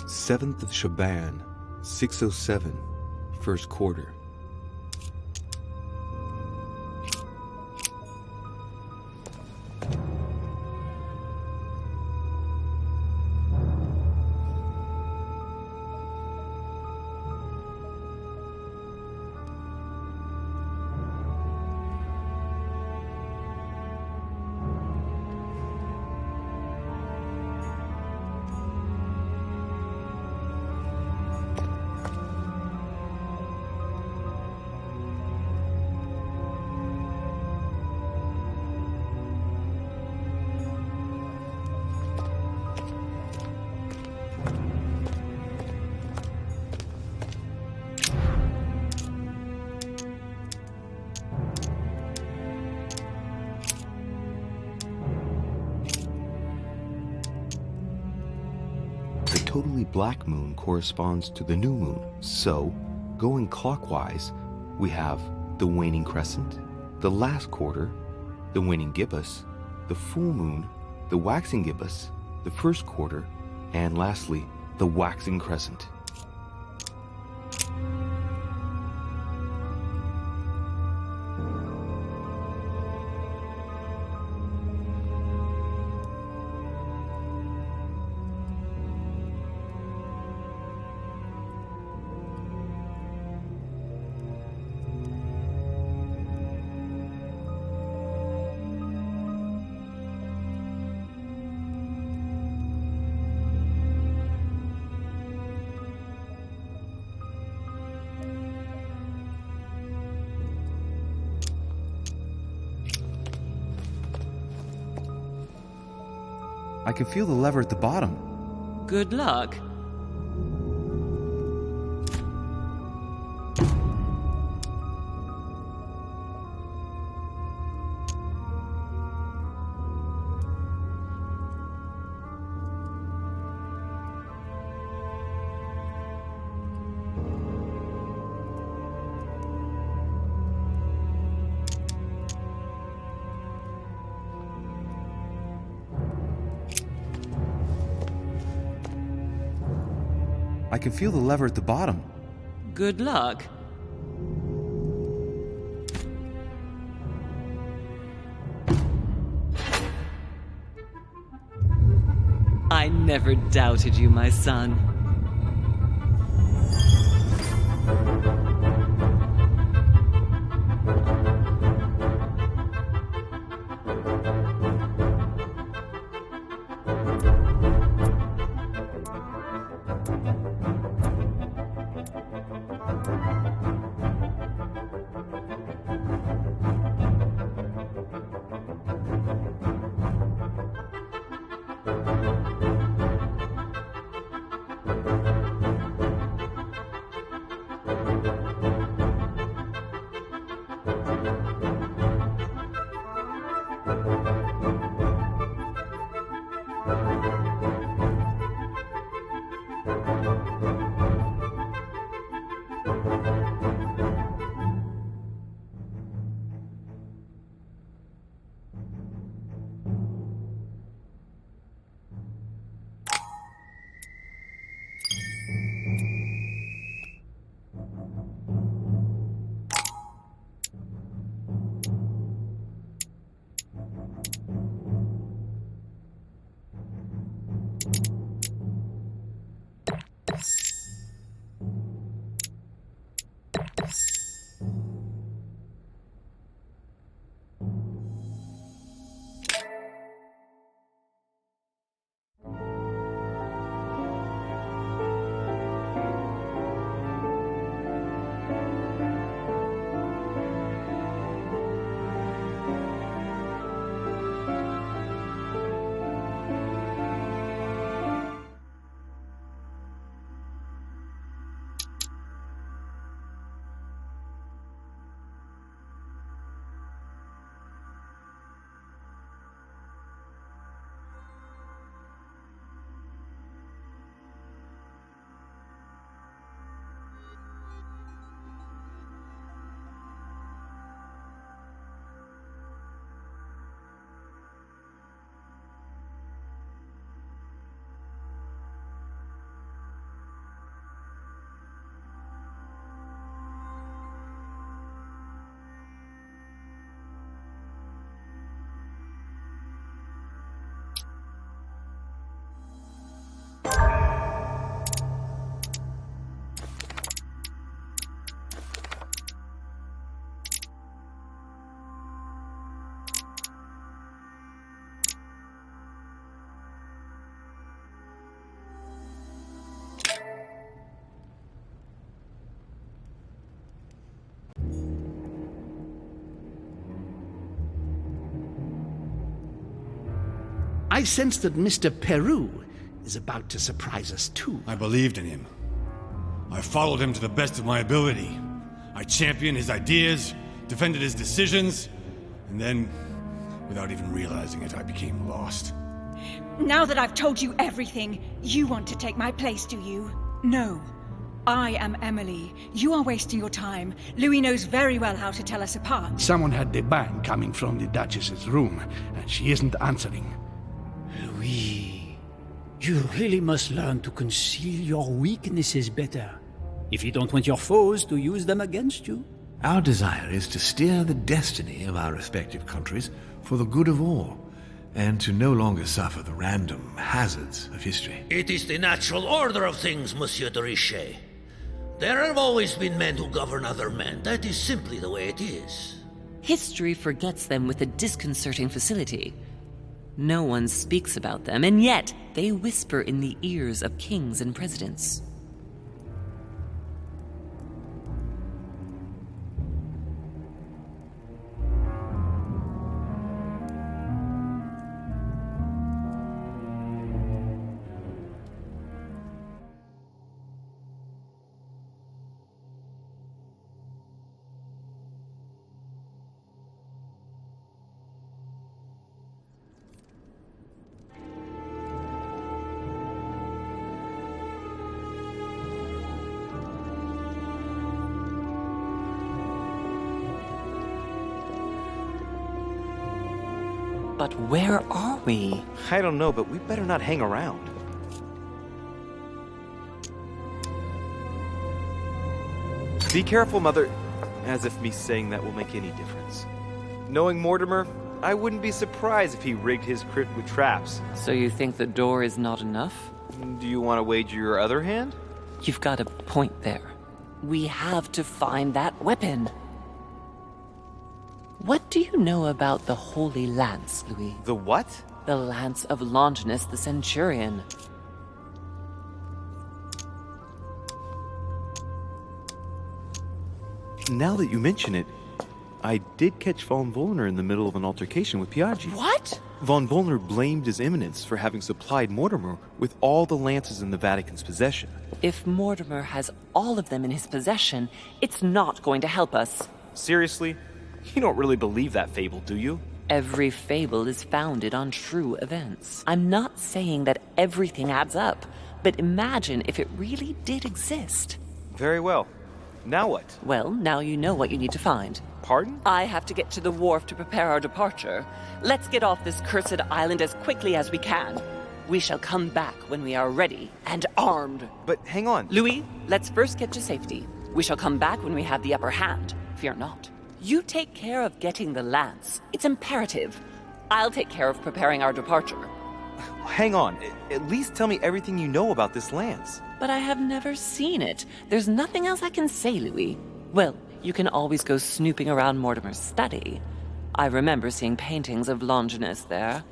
Speaker 1: Seventh of Shaban, 607, first quarter. The totally black moon corresponds to the new moon, so, going clockwise, We have the waning crescent, the last quarter, the waning gibbous, the full moon, the waxing gibbous, the first quarter, and lastly, the waxing crescent.
Speaker 6: I can feel the lever at the bottom.
Speaker 7: Good luck.
Speaker 6: I can feel the lever at the bottom.
Speaker 7: Good luck. I never doubted you, my son.
Speaker 8: I sense that Mr. Peru is about to surprise us too.
Speaker 9: I believed in him. I followed him to the best of my ability. I championed his ideas, defended his decisions, and then, without even realizing it, I became lost.
Speaker 10: Now that I've told you everything, you want to take my place, do you? No. I am Emily. You are wasting your time. Louis knows very well how to tell us apart.
Speaker 8: Someone had the bang coming from the Duchess's room, and she isn't answering.
Speaker 3: Louis, you really must learn to conceal your weaknesses better, if you don't want your foes to use them against you.
Speaker 11: Our desire is to steer the destiny of our respective countries for the good of all, and to no longer suffer the random hazards of history.
Speaker 2: It is the natural order of things, Monsieur de Richet. There have always been men who govern other men. That is simply the way it is.
Speaker 7: History forgets them with a disconcerting facility. No one speaks about them, and yet they whisper in the ears of kings and presidents. But where are we?
Speaker 6: I don't know, but we better not hang around. Be careful, Mother. As if me saying that will make any difference. Knowing Mortimer, I wouldn't be surprised if he rigged his crypt with traps.
Speaker 7: So you think the door is not enough?
Speaker 6: Do you want to wager your other hand?
Speaker 7: You've got a point there. We have to find that weapon. What do you know about the Holy Lance, Louis?
Speaker 6: The what?
Speaker 7: The Lance of Longinus the Centurion.
Speaker 6: Now that you mention it, I did catch Von Wollner in the middle of an altercation with Piaggi.
Speaker 7: What?
Speaker 6: Von Wollner blamed His Eminence for having supplied Mortimer with all the lances in the Vatican's possession.
Speaker 7: If Mortimer has all of them in his possession, it's not going to help us.
Speaker 6: Seriously? You don't really believe that fable, do you?
Speaker 7: Every fable is founded on true events. I'm not saying that everything adds up, but imagine if it really did exist.
Speaker 6: Very well. Now what?
Speaker 7: Well, now you know what you need to find.
Speaker 6: Pardon?
Speaker 7: I have to get to the wharf to prepare our departure. Let's get off this cursed island as quickly as we can. We shall come back when we are ready and armed.
Speaker 6: But hang on.
Speaker 7: Louis, let's first get to safety. We shall come back when we have the upper hand. Fear not. You take care of getting the lance. It's imperative. I'll take care of preparing our departure.
Speaker 6: Hang on. At least tell me everything you know about this lance.
Speaker 7: But I have never seen it. There's nothing else I can say, Louis. Well, you can always go snooping around Mortimer's study. I remember seeing paintings of Longinus there.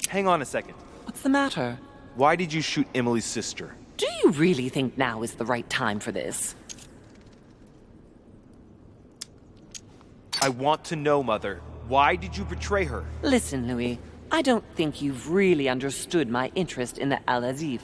Speaker 6: Hang on a second.
Speaker 7: What's the matter?
Speaker 6: Why did you shoot Emily's sister?
Speaker 7: Do you really think now is the right time for this?
Speaker 6: I want to know, Mother. Why did you betray her?
Speaker 7: Listen, Louis. I don't think you've really understood my interest in the Al-Azif.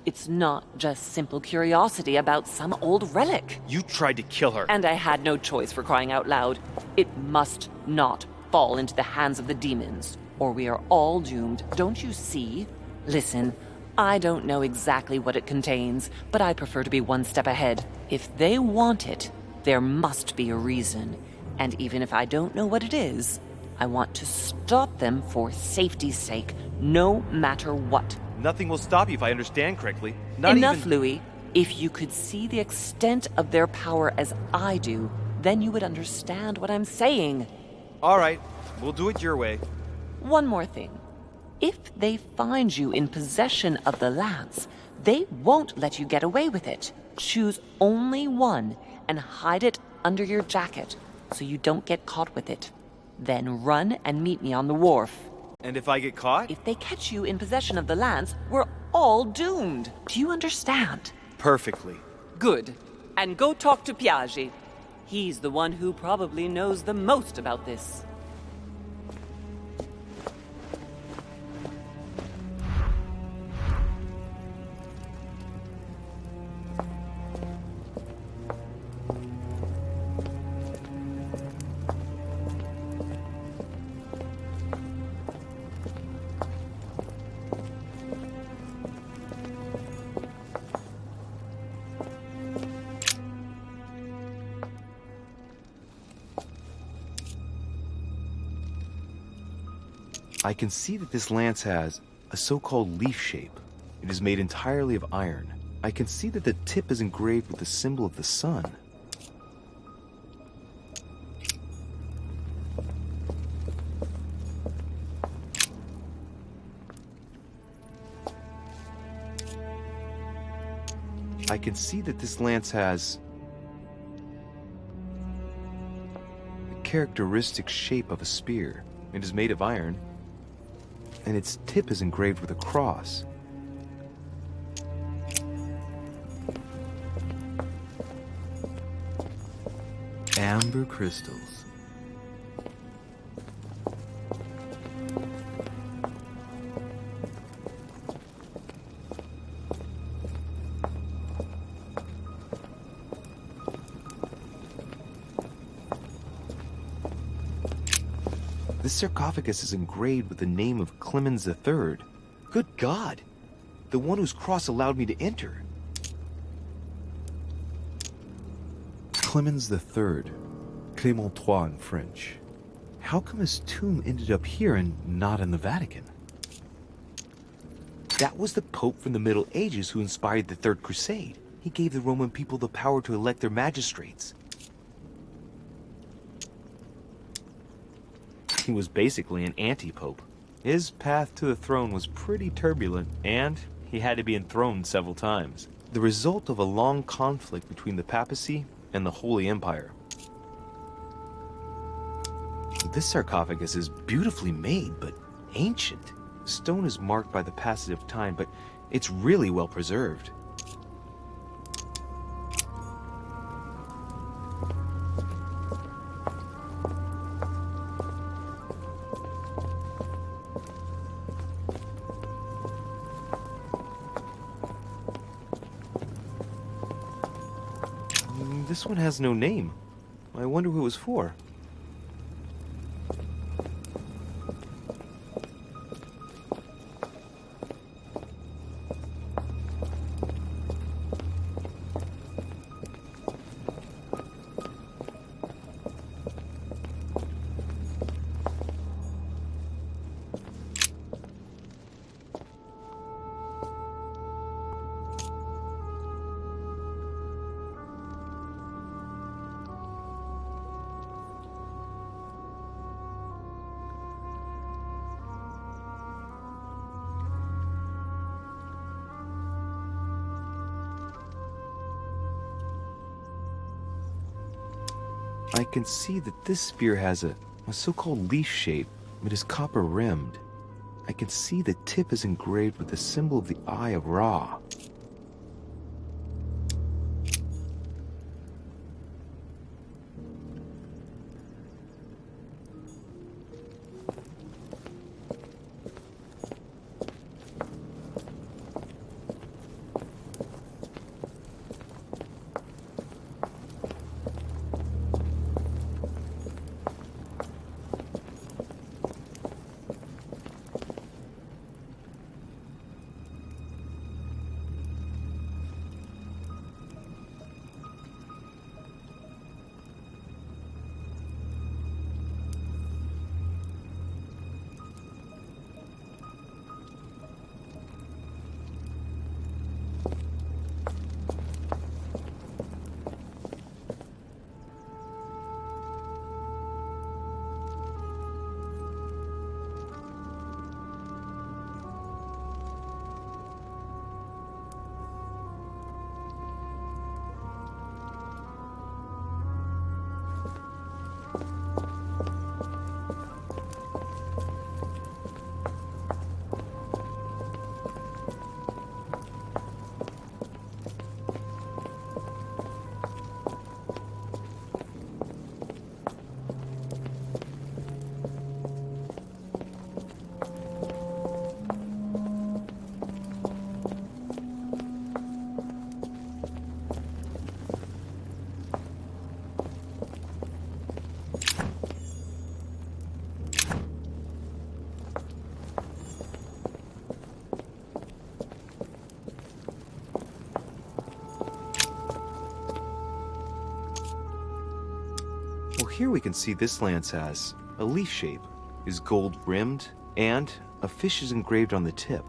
Speaker 7: It's not just simple curiosity about some old relic.
Speaker 6: You tried to kill her.
Speaker 7: And I had no choice, for crying out loud. It must not fall into the hands of the demons, or we are all doomed, don't you see? Listen, I don't know exactly what it contains, but I prefer to be one step ahead. If they want it, there must be a reason. And even if I don't know what it is, I want to stop them for safety's sake, no matter what.
Speaker 6: Nothing will stop you if I understand correctly.
Speaker 7: Enough, Louis. If you could see the extent of their power as I do, then you would understand what I'm saying.
Speaker 6: All right, we'll do it your way.
Speaker 7: One more thing. If they find you in possession of the lance, they won't let you get away with it. Choose only one and hide it under your jacket so you don't get caught with it. Then run and meet me on the wharf.
Speaker 6: And if I get caught?
Speaker 7: If they catch you in possession of the lance, we're all doomed. Do you understand?
Speaker 6: Perfectly.
Speaker 7: Good. And go talk to Piaggi. He's the one who probably knows the most about this.
Speaker 1: I can see that this lance has a so-called leaf shape. It is made entirely of iron. I can see that the tip is engraved with the symbol of the sun. I can see that this lance has the characteristic shape of a spear. It is made of iron, and its tip is engraved with a cross.
Speaker 6: Amber crystals.
Speaker 1: This sarcophagus is engraved with the name of Clemens III. Good God! The one whose cross allowed me to enter. Clemens III. Clément III in French. How come his tomb ended up here and not in the Vatican? That was the Pope from the Middle Ages who inspired the Third Crusade. He gave the Roman people the power to elect their magistrates. He was basically an anti-pope. His path to the throne was pretty turbulent, and he had to be enthroned several times. The result of a long conflict between the papacy and the Holy Empire. This sarcophagus is beautifully made, but ancient. The stone is marked by the passage of time, but it's really well preserved. This one has no name. I wonder who it was for. I can see that this spear has a so-called leaf shape. It is copper rimmed. I can see the tip is engraved with the symbol of the Eye of Ra. Well, here we can see this lance has a leaf shape, is gold rimmed, And a fish is engraved on the tip.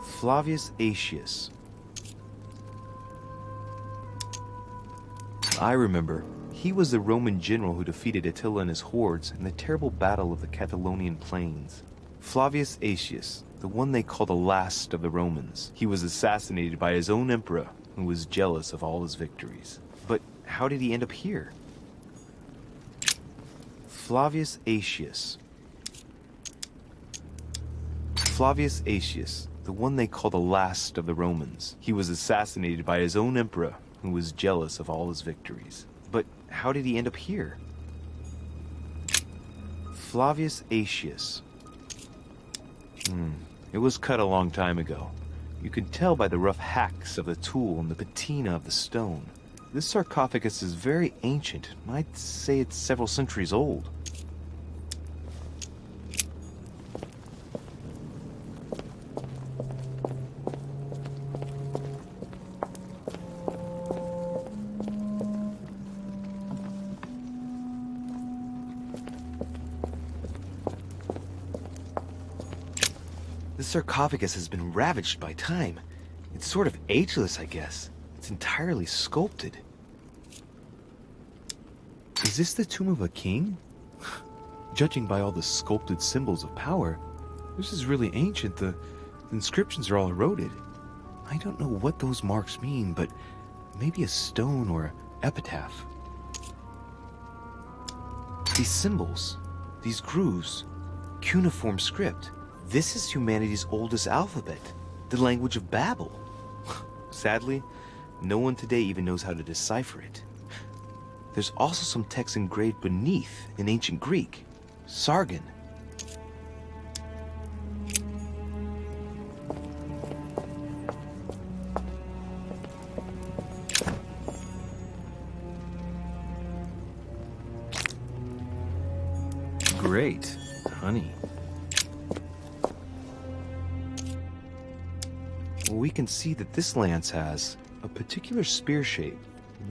Speaker 1: Flavius Aetius. I remember. He was the Roman general who defeated Attila and his hordes in the terrible battle of the Catalaunian plains. Flavius Aetius, the one they call the last of the Romans. He was assassinated by his own emperor, who was jealous of all his victories. But how did he end up here? Flavius Aetius. Flavius Aetius, the one they call the last of the Romans. He was assassinated by his own emperor, who was jealous of all his victories. But how did he end up here? Flavius Aetius. It was cut a long time ago. You can tell by the rough hacks of the tool and the patina of the stone. This sarcophagus is very ancient. I'd say it's several centuries old. The sarcophagus has been ravaged by time. It's sort of ageless, I guess. It's entirely sculpted. Is this the tomb of a king? Judging by all the sculpted symbols of power, this is really ancient. The inscriptions are all eroded. I don't know what those marks mean, but maybe a stone or epitaph. These symbols, these grooves, cuneiform script. This is humanity's oldest alphabet, the language of Babel. Sadly, no one today even knows how to decipher it. There's also some text engraved beneath in ancient Greek, Sargon. Great, honey. We can see that this lance has a particular spear shape.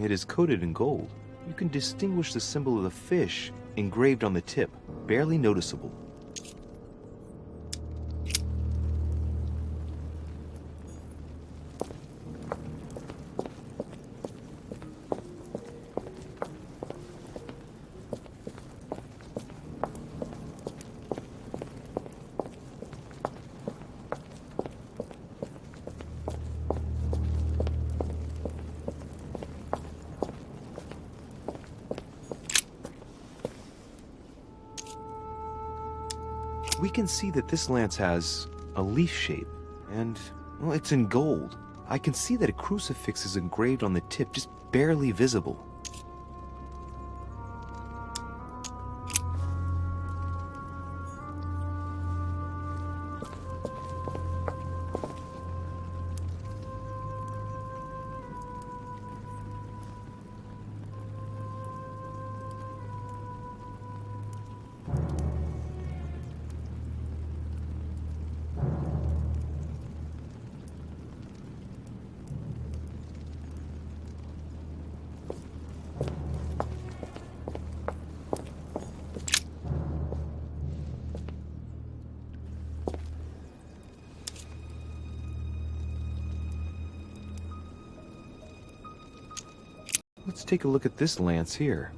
Speaker 1: It is coated in gold. You can distinguish the symbol of the fish engraved on the tip, barely noticeable. We can see that this lance has a leaf shape, and, well, it's in gold. I can see that a crucifix is engraved on the tip, just barely visible. Let's take a look at this lance here.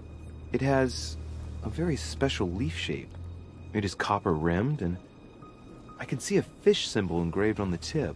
Speaker 1: It has a very special leaf shape. It is copper rimmed, and I can see a fish symbol engraved on the tip.